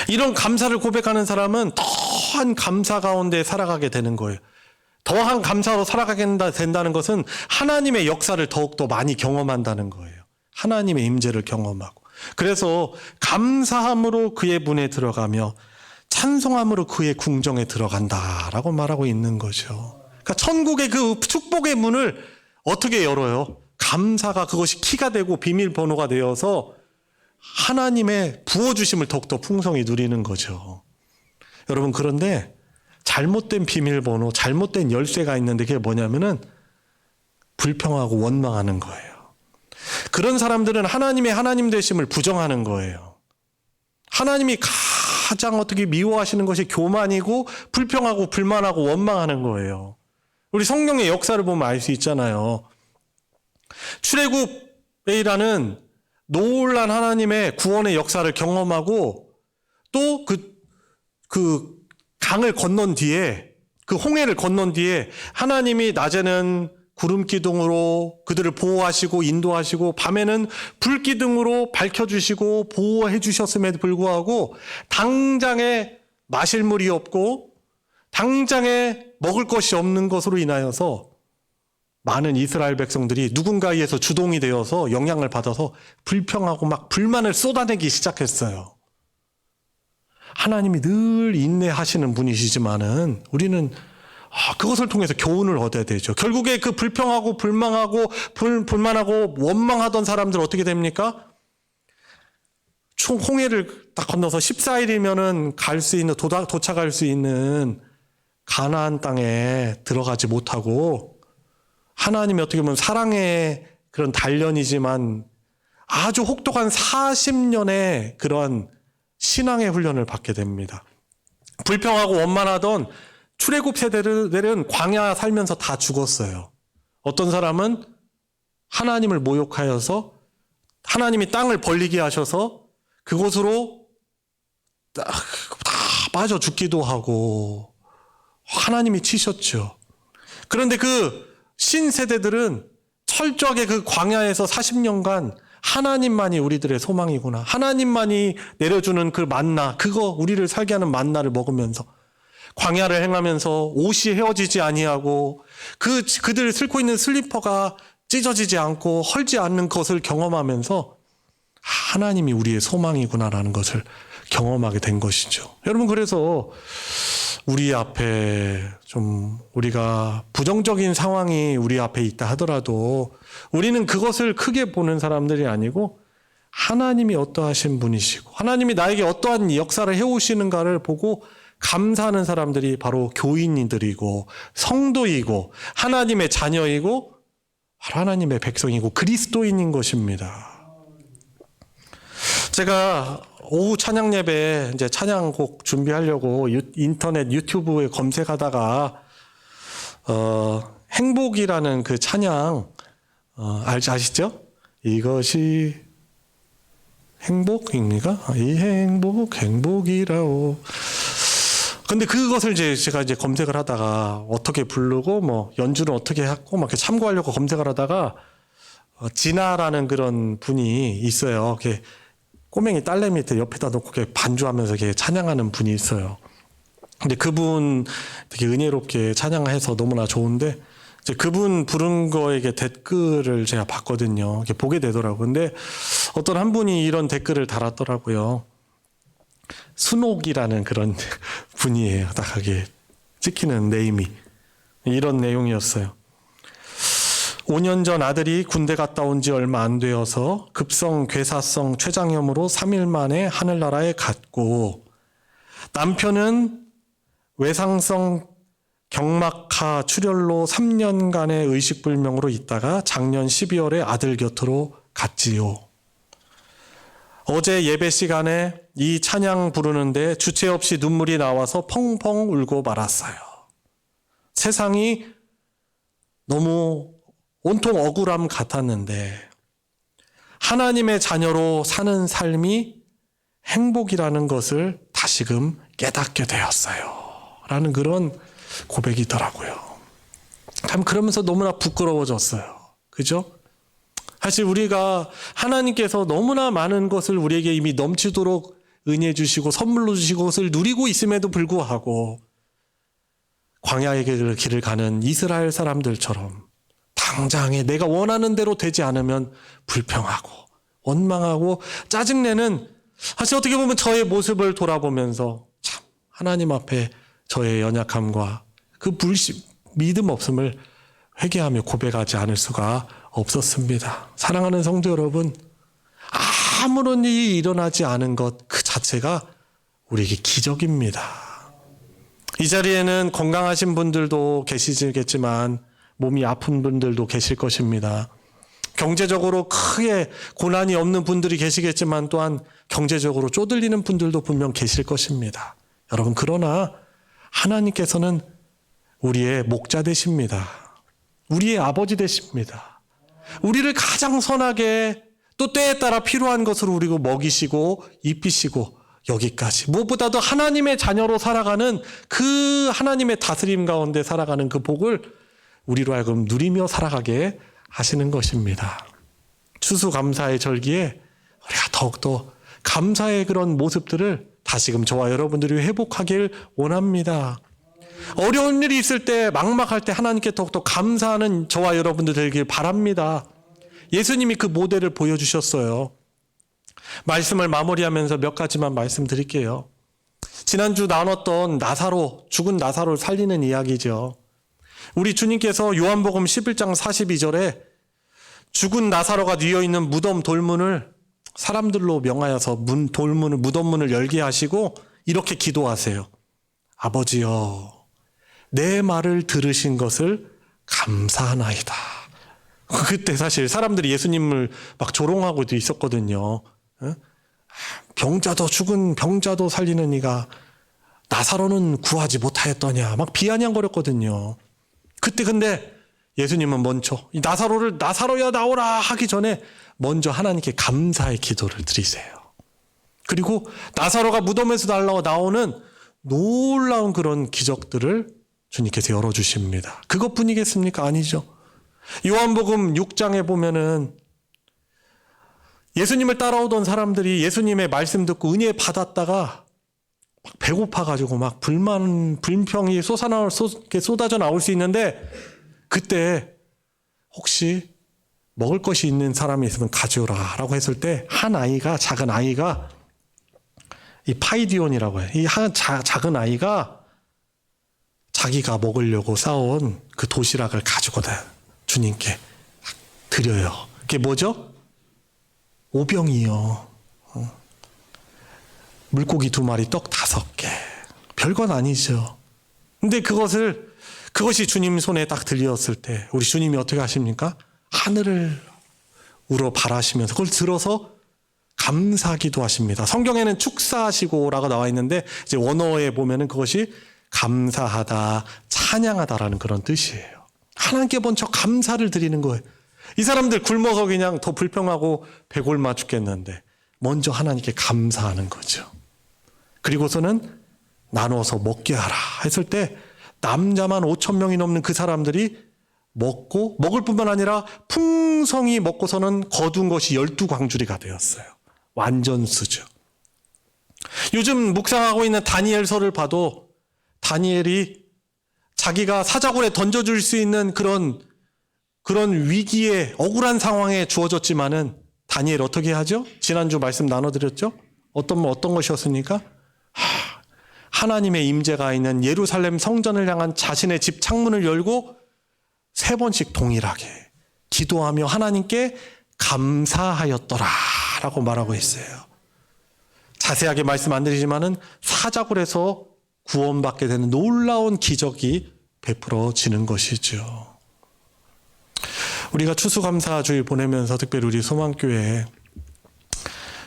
이런 감사를 고백하는 사람은 더한 감사 가운데 살아가게 되는 거예요. 더한 감사로 살아가게 된다는 것은 하나님의 역사를 더욱더 많이 경험한다는 거예요. 하나님의 임재를 경험하고. 그래서 감사함으로 그의 문에 들어가며 찬송함으로 그의 궁정에 들어간다라고 말하고 있는 거죠. 그러니까 천국의 그 축복의 문을 어떻게 열어요? 감사가 그것이 키가 되고 비밀번호가 되어서 하나님의 부어주심을 더욱더 풍성히 누리는 거죠. 여러분, 그런데 잘못된 비밀번호, 잘못된 열쇠가 있는데 그게 뭐냐면은 불평하고 원망하는 거예요. 그런 사람들은 하나님의 하나님 되심을 부정하는 거예요. 하나님이 가장 어떻게 미워하시는 것이 교만이고 불평하고 불만하고 원망하는 거예요. 우리 성령의 역사를 보면 알 수 있잖아요. 출애굽이라는 놀란 하나님의 구원의 역사를 경험하고 또 그 강을 건넌 뒤에 그 홍해를 건넌 뒤에 하나님이 낮에는 구름 기둥으로 그들을 보호하시고 인도하시고 밤에는 불 기둥으로 밝혀주시고 보호해 주셨음에도 불구하고 당장에 마실 물이 없고 당장에 먹을 것이 없는 것으로 인하여서 많은 이스라엘 백성들이 누군가에 의해서 주동이 되어서 영향을 받아서 불평하고 막 불만을 쏟아내기 시작했어요. 하나님이 늘 인내하시는 분이시지만은 우리는 그것을 통해서 교훈을 얻어야 되죠. 결국에 그 불평하고 불망하고 불만하고 원망하던 사람들 어떻게 됩니까? 홍해를 딱 건너서 14일이면은 갈 수 있는 도착할 수 있는 가나안 땅에 들어가지 못하고 하나님이 어떻게 보면 사랑의 그런 단련이지만 아주 혹독한 40년의 그러한 신앙의 훈련을 받게 됩니다. 불평하고 원만하던 출애굽 세대들은 광야 살면서 다 죽었어요. 어떤 사람은 하나님을 모욕하여서 하나님이 땅을 벌리게 하셔서 그곳으로 다 빠져 죽기도 하고 하나님이 치셨죠. 그런데 그 신세대들은 철저하게 그 광야에서 40년간 하나님만이 우리들의 소망이구나. 하나님만이 내려주는 그 만나, 그거 우리를 살게 하는 만나를 먹으면서 광야를 행하면서 옷이 헤어지지 아니하고 그들 슬고 있는 슬리퍼가 찢어지지 않고 헐지 않는 것을 경험하면서 하나님이 우리의 소망이구나라는 것을 경험하게 된 것이죠. 여러분, 그래서 우리 앞에 좀 우리가 부정적인 상황이 우리 앞에 있다 하더라도 우리는 그것을 크게 보는 사람들이 아니고 하나님이 어떠하신 분이시고 하나님이 나에게 어떠한 역사를 해오시는가를 보고 감사하는 사람들이 바로 교인들이고 성도이고 하나님의 자녀이고 하나님의 백성이고 그리스도인인 것입니다. 제가 오후 찬양 예배 이제 찬양곡 준비하려고 인터넷 유튜브에 검색하다가 행복이라는 그 찬양 아시죠? 이것이 행복입니까? 이 행복이라오. 근데 그것을 제가 검색을 하다가 어떻게 부르고 뭐 연주는 어떻게 했고 막 이렇게 참고하려고 검색을 하다가 진아라는 그런 분이 있어요. 이렇게 꼬맹이 딸내 밑에 옆에다 놓고 이렇게 반주하면서 이렇게 찬양하는 분이 있어요. 근데 그분 되게 은혜롭게 찬양해서 너무나 좋은데 이제 그분 부른 거에게 댓글을 제가 봤거든요. 이렇게 보게 되더라고요. 근데 어떤 한 분이 이런 댓글을 달았더라고요. 순옥이라는 그런 분이에요. 딱 하게 찍히는 네임이 이런 내용이었어요. 5년 전 아들이 군대 갔다 온 지 얼마 안 되어서 급성 괴사성 췌장염으로 3일 만에 하늘나라에 갔고 남편은 외상성 경막하 출혈로 3년간의 의식불명으로 있다가 작년 12월에 아들 곁으로 갔지요. 어제 예배 시간에 이 찬양 부르는데 주체 없이 눈물이 나와서 펑펑 울고 말았어요. 세상이 너무 온통 억울함 같았는데 하나님의 자녀로 사는 삶이 행복이라는 것을 다시금 깨닫게 되었어요. 라는 그런 고백이더라고요. 참 그러면서 너무나 부끄러워졌어요. 그죠? 사실 우리가 하나님께서 너무나 많은 것을 우리에게 이미 넘치도록 은혜 주시고 선물로 주시고 것을 누리고 있음에도 불구하고 광야의 길을 가는 이스라엘 사람들처럼 당장에 내가 원하는 대로 되지 않으면 불평하고 원망하고 짜증내는 사실 어떻게 보면 저의 모습을 돌아보면서 참 하나님 앞에 저의 연약함과 그 믿음 없음을 회개하며 고백하지 않을 수가 없었습니다. 사랑하는 성도 여러분, 아무런 일이 일어나지 않은 것 그 자체가 우리에게 기적입니다. 이 자리에는 건강하신 분들도 계시겠지만 몸이 아픈 분들도 계실 것입니다. 경제적으로 크게 고난이 없는 분들이 계시겠지만 또한 경제적으로 쪼들리는 분들도 분명 계실 것입니다. 여러분, 그러나 하나님께서는 우리의 목자 되십니다. 우리의 아버지 되십니다. 우리를 가장 선하게 또 때에 따라 필요한 것으로 우리고 먹이시고 입히시고 여기까지 무엇보다도 하나님의 자녀로 살아가는 그 하나님의 다스림 가운데 살아가는 그 복을 우리로 하여금 누리며 살아가게 하시는 것입니다. 추수감사의 절기에 우리가 더욱더 감사의 그런 모습들을 다시금 저와 여러분들이 회복하길 원합니다. 어려운 일이 있을 때 막막할 때 하나님께 더욱더 감사하는 저와 여러분들 되길 바랍니다. 예수님이 그 모델을 보여주셨어요. 말씀을 마무리하면서 몇 가지만 말씀드릴게요. 지난주 나눴던 나사로, 죽은 나사로를 살리는 이야기죠. 우리 주님께서 요한복음 11장 42절에 죽은 나사로가 뉘어있는 무덤 돌문을 사람들로 명하여서 무덤문을 열게 하시고 이렇게 기도하세요. 아버지여, 내 말을 들으신 것을 감사하나이다. 그때 사실 사람들이 예수님을 막 조롱하고도 있었거든요. 죽은 병자도 살리는 이가 나사로는 구하지 못하였더냐 막 비아냥거렸거든요. 그때 근데 예수님은 먼저 이 나사로야 나오라 하기 전에 먼저 하나님께 감사의 기도를 드리세요. 그리고 나사로가 무덤에서 나오는 놀라운 그런 기적들을 주님께서 열어주십니다. 그것뿐이겠습니까? 아니죠. 요한복음 6장에 보면은 예수님을 따라오던 사람들이 예수님의 말씀 듣고 은혜 받았다가 막 배고파가지고 막 불평이 쏟아져 나올 수 있는데 그때 혹시 먹을 것이 있는 사람이 있으면 가져오라 라고 했을 때 작은 아이가 이 파이디온이라고 해요. 이 작은 아이가 자기가 먹으려고 싸온 그 도시락을 가지고 주님께 드려요. 그게 뭐죠? 오병이요. 물고기 2마리, 떡 5개. 별건 아니죠. 근데 그것이 주님 손에 딱 들렸을 때 우리 주님이 어떻게 하십니까? 하늘을 우러 바라시면서 그걸 들어서 감사기도 하십니다. 성경에는 축사하시고라고 나와 있는데 이제 원어에 보면은 그것이 감사하다, 찬양하다라는 그런 뜻이에요. 하나님께 먼저 감사를 드리는 거예요. 이 사람들 굶어서 그냥 더 불평하고 배골마 죽겠는데 먼저 하나님께 감사하는 거죠. 그리고서는 나눠서 먹게 하라 했을 때 남자만 5,000명이 넘는 그 사람들이 먹을 뿐만 아니라 풍성히 먹고서는 거둔 것이 12광주리가 되었어요. 완전수죠. 요즘 묵상하고 있는 다니엘서를 봐도 다니엘이 자기가 사자굴에 던져줄 수 있는 그런 위기에 억울한 상황에 주어졌지만은 다니엘 어떻게 하죠? 지난주 말씀 나눠드렸죠? 어떤 것이었습니까? 하나님의 임재가 있는 예루살렘 성전을 향한 자신의 집 창문을 열고 3번씩 동일하게 기도하며 하나님께 감사하였더라 라고 말하고 있어요. 자세하게 말씀 안 드리지만은 사자굴에서 구원받게 되는 놀라운 기적이 베풀어지는 것이죠. 우리가 추수감사 주일 보내면서 특별히 우리 소망교회에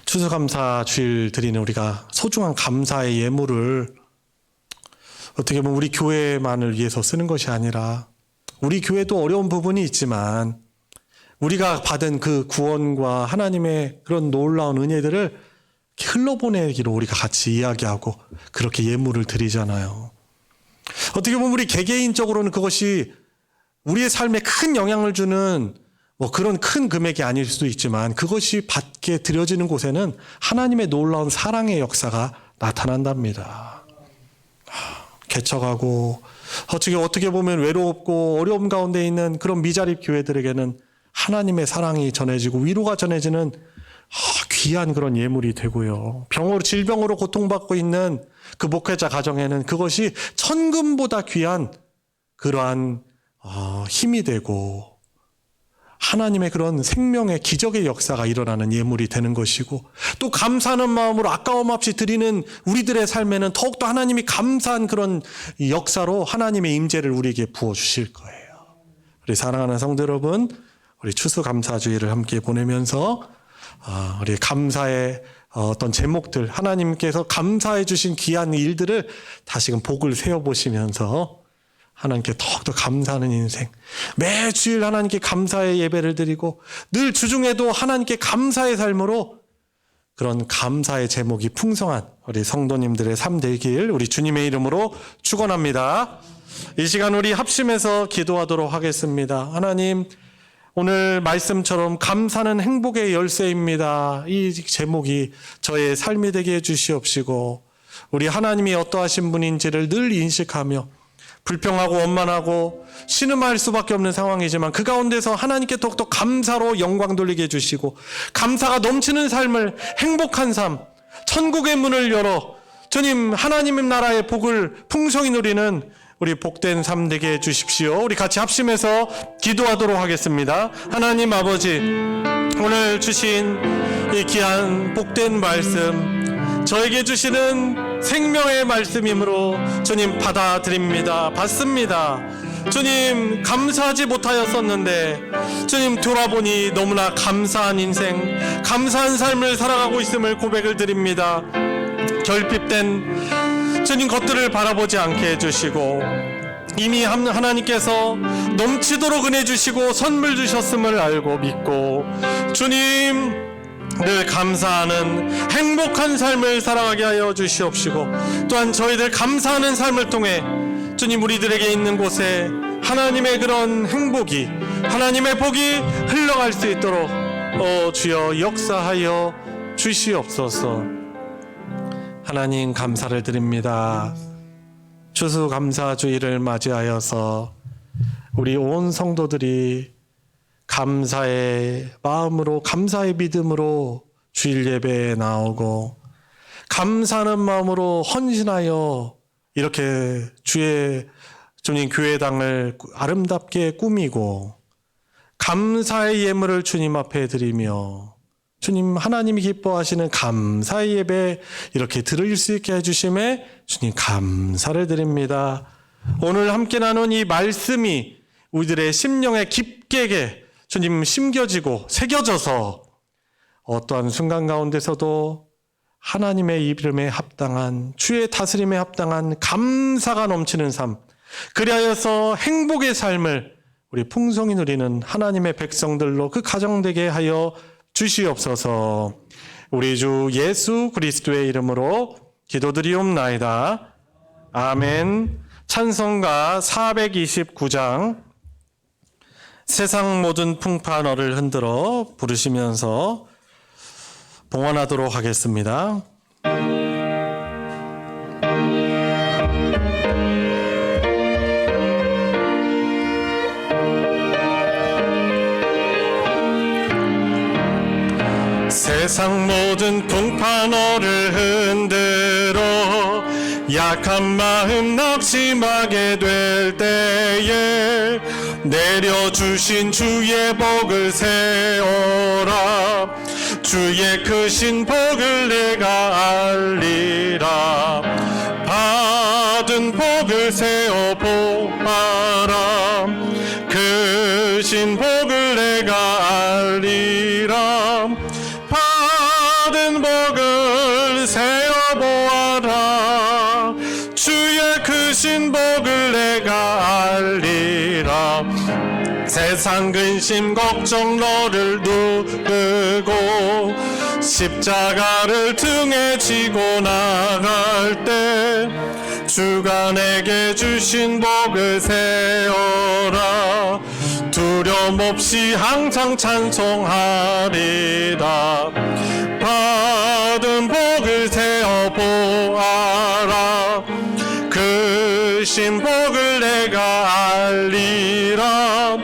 추수감사 주일 드리는 우리가 소중한 감사의 예물을 어떻게 보면 우리 교회만을 위해서 쓰는 것이 아니라 우리 교회도 어려운 부분이 있지만 우리가 받은 그 구원과 하나님의 그런 놀라운 은혜들을 흘러보내기로 우리가 같이 이야기하고 그렇게 예물을 드리잖아요. 어떻게 보면 우리 개개인적으로는 그것이 우리의 삶에 큰 영향을 주는 그런 큰 금액이 아닐 수도 있지만 그것이 받게 드려지는 곳에는 하나님의 놀라운 사랑의 역사가 나타난답니다. 개척하고 어떻게 보면 외롭고 어려움 가운데 있는 그런 미자립 교회들에게는 하나님의 사랑이 전해지고 위로가 전해지는 귀한 그런 예물이 되고요. 질병으로 고통받고 있는 그 목회자 가정에는 그것이 천금보다 귀한 그러한 힘이 되고 하나님의 그런 생명의 기적의 역사가 일어나는 예물이 되는 것이고 또 감사하는 마음으로 아까움 없이 드리는 우리들의 삶에는 더욱더 하나님이 감사한 그런 역사로 하나님의 임재를 우리에게 부어주실 거예요. 우리 사랑하는 성도 여러분, 우리 추수감사주의를 함께 보내면서 우리 감사의 어떤 제목들, 하나님께서 감사해 주신 귀한 일들을 다시금 복을 세어보시면서 하나님께 더욱더 감사하는 인생, 매 주일 하나님께 감사의 예배를 드리고 늘 주중에도 하나님께 감사의 삶으로 그런 감사의 제목이 풍성한 우리 성도님들의 삶 되길 우리 주님의 이름으로 축원합니다. 이 시간 우리 합심해서 기도하도록 하겠습니다. 하나님, 오늘 말씀처럼 감사는 행복의 열쇠입니다. 이 제목이 저의 삶이 되게 해주시옵시고 우리 하나님이 어떠하신 분인지를 늘 인식하며 불평하고 원만하고 신음할 수밖에 없는 상황이지만 그 가운데서 하나님께 더욱더 감사로 영광 돌리게 해주시고 감사가 넘치는 삶을, 행복한 삶, 천국의 문을 열어 주님 하나님의 나라의 복을 풍성히 누리는 우리 복된 삶 되게 해주십시오. 우리 같이 합심해서 기도하도록 하겠습니다. 하나님 아버지, 오늘 주신 이 귀한 복된 말씀, 저에게 주시는 생명의 말씀이므로 주님 받아드립니다. 받습니다. 주님, 감사하지 못하였었는데 주님 돌아보니 너무나 감사한 인생, 감사한 삶을 살아가고 있음을 고백을 드립니다. 결핍된 주님 것들을 바라보지 않게 해주시고 이미 하나님께서 넘치도록 은혜 주시고 선물 주셨음을 알고 믿고 주님 늘 감사하는 행복한 삶을 살아가게 하여 주시옵시고 또한 저희들 감사하는 삶을 통해 주님 우리들에게 있는 곳에 하나님의 그런 행복이, 하나님의 복이 흘러갈 수 있도록 주여 역사하여 주시옵소서. 하나님 감사를 드립니다. 추수감사주의를 맞이하여서 우리 온 성도들이 감사의 마음으로, 감사의 믿음으로 주일 예배에 나오고 감사하는 마음으로 헌신하여 이렇게 주님 교회당을 아름답게 꾸미고 감사의 예물을 주님 앞에 드리며 주님 하나님이 기뻐하시는 감사의 예배 이렇게 들을 수 있게 해주심에 주님 감사를 드립니다. 오늘 함께 나눈 이 말씀이 우리들의 심령에 깊게 주님 심겨지고 새겨져서 어떠한 순간 가운데서도 하나님의 이름에 합당한, 주의 다스림에 합당한 감사가 넘치는 삶, 그리하여서 행복의 삶을 우리 풍성히 누리는 하나님의 백성들로 그 가정 되게 하여 주시옵소서. 우리 주 예수 그리스도의 이름으로 기도드리옵나이다. 아멘. 찬송가 429장 세상 모든 풍파 너를 흔들어 부르시면서 봉헌하도록 하겠습니다. 세상 모든 풍파 너를 흔들어 약한 마음 낙심하게 될 때에 내려주신 주의 복을 세어라. 주의 크신 복을 내가 알리라. 받은 복을 세어 보아라. 크신 복을 내가 알리라. 받은 복을 세어보아라. 주의 크신 복을 내가 알리라. 세상 근심 걱정 너를 누르고 십자가를 등에 지고 나갈 때 주가 내게 주신 복을 세어라. 두려움 없이 항상 찬송하리라. 받은 복을 세어 보아라. 크신 복을 내가 알리라.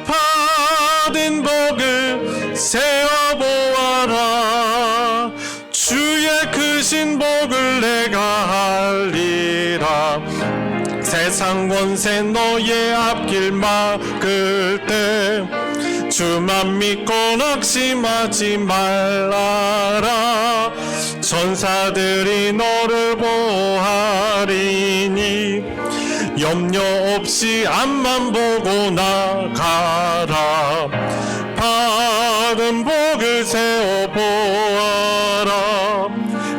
받은 복을 세어 보아라. 주의 크신 복을 내가 알리라. 세상 권세 너의 앞길 막을 때 주만 믿고 낙심하지 말라라. 천사들이 너를 보호하리니 염려 없이 앞만 보고 나가라. 세워 보아라.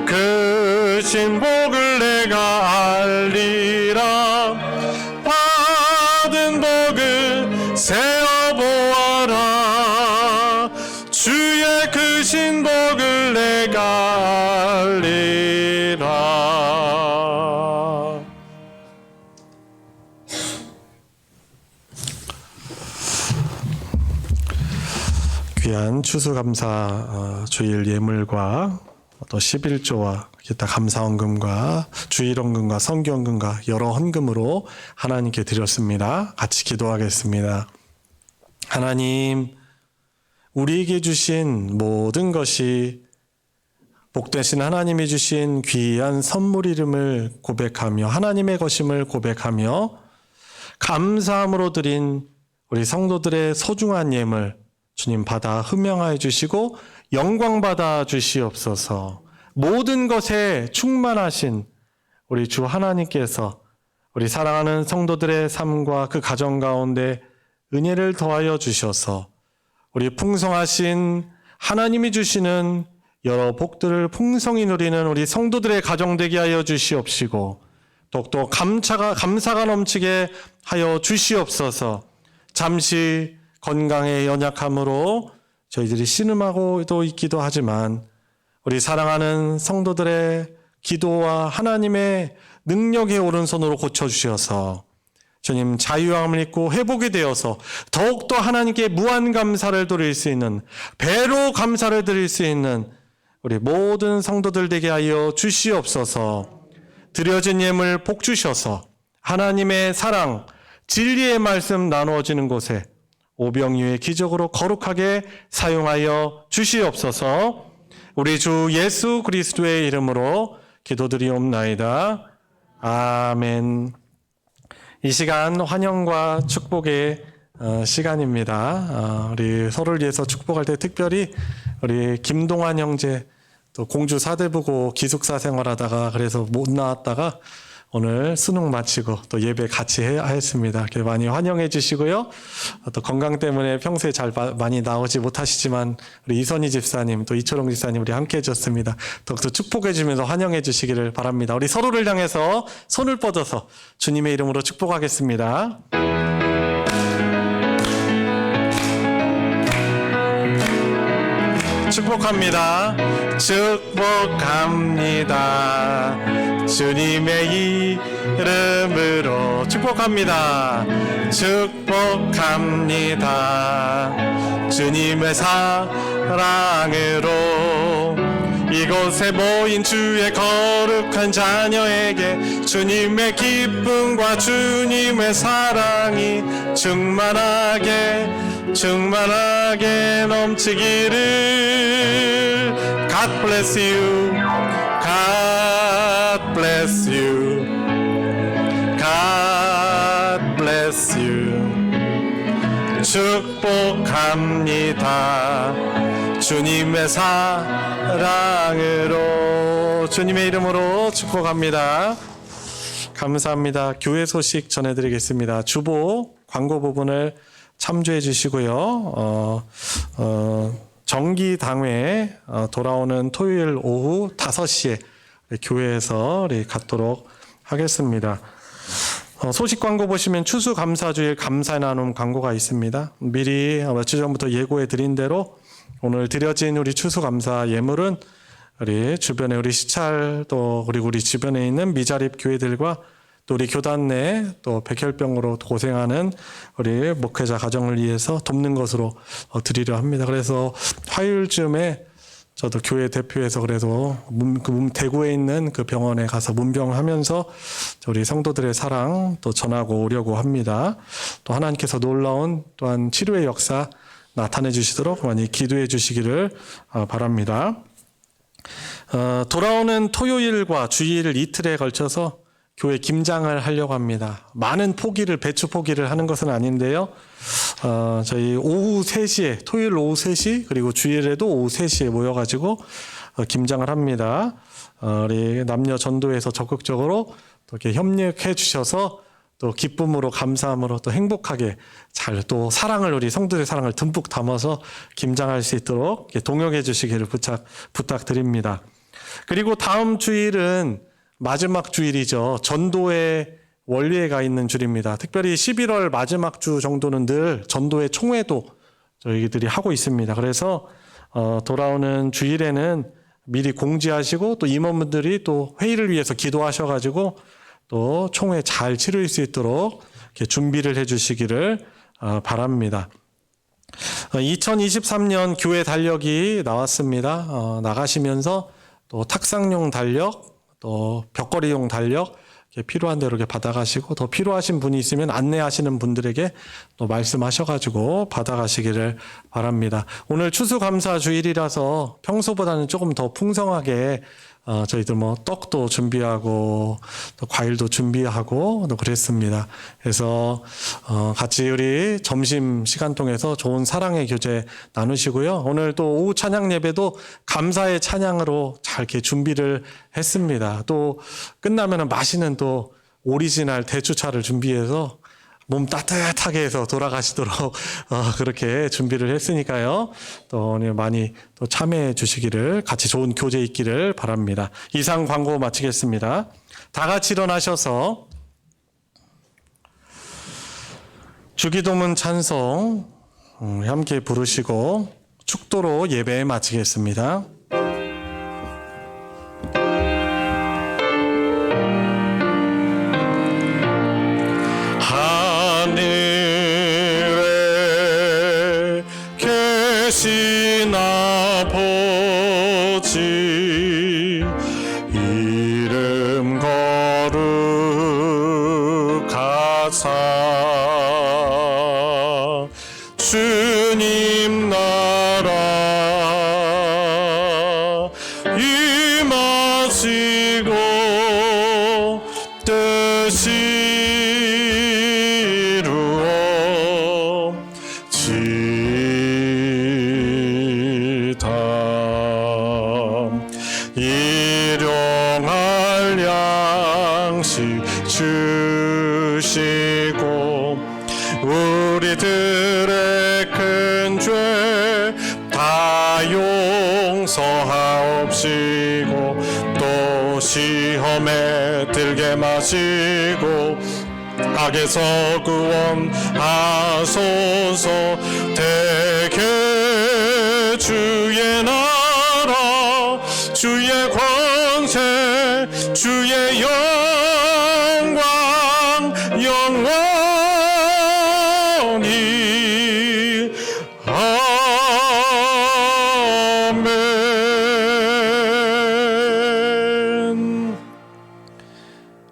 그 신복을 내가 알리라. 받은 복을 세워 보아라. 주의 그 신복을 내가 알리라. 귀한 추수감사 주일 예물과 또 11조와 기타 감사헌금과 주일헌금과 성교헌금과 여러 헌금으로 하나님께 드렸습니다. 같이 기도하겠습니다. 하나님, 우리에게 주신 모든 것이 복되신 하나님이 주신 귀한 선물이름을 고백하며 하나님의 것임을 고백하며 감사함으로 드린 우리 성도들의 소중한 예물 주님 받아 흠양하여 주시고 영광 받아 주시옵소서. 모든 것에 충만하신 우리 주 하나님께서 우리 사랑하는 성도들의 삶과 그 가정 가운데 은혜를 더하여 주셔서 우리 풍성하신 하나님이 주시는 여러 복들을 풍성히 누리는 우리 성도들의 가정 되게 하여 주시옵시고 더욱더 감사가 넘치게 하여 주시옵소서. 잠시 건강의 연약함으로 저희들이 신음하고도 있기도 하지만 우리 사랑하는 성도들의 기도와 하나님의 능력의 오른손으로 고쳐주셔서 주님 자유함을 입고 회복이 되어서 더욱더 하나님께 무한 감사를 드릴 수 있는, 배로 감사를 드릴 수 있는 우리 모든 성도들 되게 하여 주시옵소서. 드려진 예물 복 주셔서 하나님의 사랑, 진리의 말씀 나누어지는 곳에 오병이의 기적으로 거룩하게 사용하여 주시옵소서. 우리 주 예수 그리스도의 이름으로 기도드리옵나이다. 아멘. 이 시간 환영과 축복의 시간입니다. 우리 서로를 위해서 축복할 때 특별히 우리 김동환 형제 또 공주 사대부고 기숙사 생활하다가 그래서 못 나왔다가 오늘 수능 마치고 또 예배 같이 했습니다. 많이 환영해 주시고요. 또 건강 때문에 평소에 많이 나오지 못하시지만 우리 이선희 집사님 또 이초롱 집사님 우리 함께 해줬습니다. 더욱더 축복해 주면서 환영해 주시기를 바랍니다. 우리 서로를 향해서 손을 뻗어서 주님의 이름으로 축복하겠습니다. 축복합니다. 축복합니다. 주님의 이름으로 축복합니다. 축복합니다. 주님의 사랑으로 이곳에 모인 주의 거룩한 자녀에게 주님의 기쁨과 주님의 사랑이 충만하게 넘치기를. God bless you. God bless you. God bless you. 축복합니다. 주님의 사랑으로 주님의 이름으로 축복합니다. 감사합니다. 교회 소식 전해드리겠습니다. 주보 광고 부분을 참조해 주시고요. 정기당회 돌아오는 토요일 오후 5시에 교회에서 우리 갖도록 하겠습니다. 소식 광고 보시면 추수감사주일 감사 나눔 광고가 있습니다. 미리 며칠 전부터 예고해 드린 대로 오늘 드려진 우리 추수감사 예물은 우리 주변에 우리 시찰 또 그리고 우리 주변에 있는 미자립 교회들과 또 우리 교단 내 또 백혈병으로 고생하는 우리 목회자 가정을 위해서 돕는 것으로 드리려 합니다. 그래서 화요일쯤에 저도 교회 대표에서 그래도 대구에 있는 그 병원에 가서 문병하면서 우리 성도들의 사랑 또 전하고 오려고 합니다. 또 하나님께서 놀라운 또한 치료의 역사 나타내 주시도록 많이 기도해 주시기를 바랍니다. 돌아오는 토요일과 주일 이틀에 걸쳐서 교회 김장을 하려고 합니다. 많은 배추 포기를 하는 것은 아닌데요. 저희 오후 3시에, 토요일 오후 3시, 그리고 주일에도 오후 3시에 모여가지고 김장을 합니다. 우리 남녀 전도에서 적극적으로 또 이렇게 협력해 주셔서 또 기쁨으로 감사함으로 또 행복하게 잘 또 사랑을 우리 성도의 사랑을 듬뿍 담아서 김장할 수 있도록 동역해 주시기를 부탁드립니다. 그리고 다음 주일은 마지막 주일이죠. 전도의 원리회가 있는 주일입니다. 특별히 11월 마지막 주 정도는 늘 전도의 총회도 저희들이 하고 있습니다. 그래서 돌아오는 주일에는 미리 공지하시고 또 임원분들이 또 회의를 위해서 기도하셔가지고 또 총회 잘 치를 수 있도록 이렇게 준비를 해주시기를 바랍니다. 2023년 교회 달력이 나왔습니다. 나가시면서 또 탁상용 달력, 또 벽걸이용 달력 필요한 대로 이렇게 받아가시고 더 필요하신 분이 있으면 안내하시는 분들에게 또 말씀하셔가지고 받아가시기를 바랍니다. 오늘 추수감사 주일이라서 평소보다는 조금 더 풍성하게 저희들 뭐 떡도 준비하고 또 과일도 준비하고 또 그랬습니다. 그래서 같이 우리 점심 시간 통해서 좋은 사랑의 교제 나누시고요. 오늘 또 오후 찬양 예배도 감사의 찬양으로 잘 이렇게 준비를 했습니다. 또 끝나면은 맛있는 또 오리지널 대추차를 준비해서 몸 따뜻하게 해서 돌아가시도록 그렇게 준비를 했으니까요. 또 오늘 많이 또 참여해 주시기를, 같이 좋은 교제 있기를 바랍니다. 이상 광고 마치겠습니다. 다 같이 일어나셔서 주기도문 찬송 함께 부르시고 축도로 예배 마치겠습니다. 하늘에 계신 아버지 이름 거룩하사 주님 나라 임하시고 뜻이 일용할 양식 주시고 우리들의 큰 죄 다 용서하옵시고 또 시험에 들게 마시고 악에서 구원하소서. 대개 주의 나라 주의 권세 주의 영광 영원히 아멘.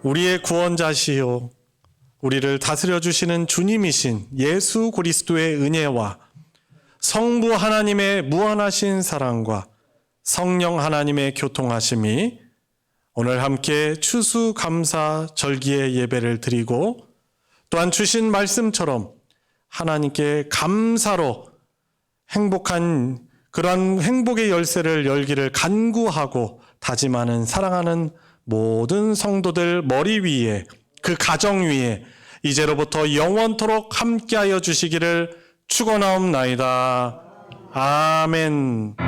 우리의 구원자시요 우리를 다스려 주시는 주님이신 예수 그리스도의 은혜와 성부 하나님의 무한하신 사랑과 성령 하나님의 교통하심이 오늘 함께 추수감사 절기의 예배를 드리고 또한 주신 말씀처럼 하나님께 감사로 행복한 그러한 행복의 열쇠를 열기를 간구하고 다짐하는 사랑하는 모든 성도들 머리 위에 그 가정 위에 이제로부터 영원토록 함께하여 주시기를 축원하옵나이다. 아멘.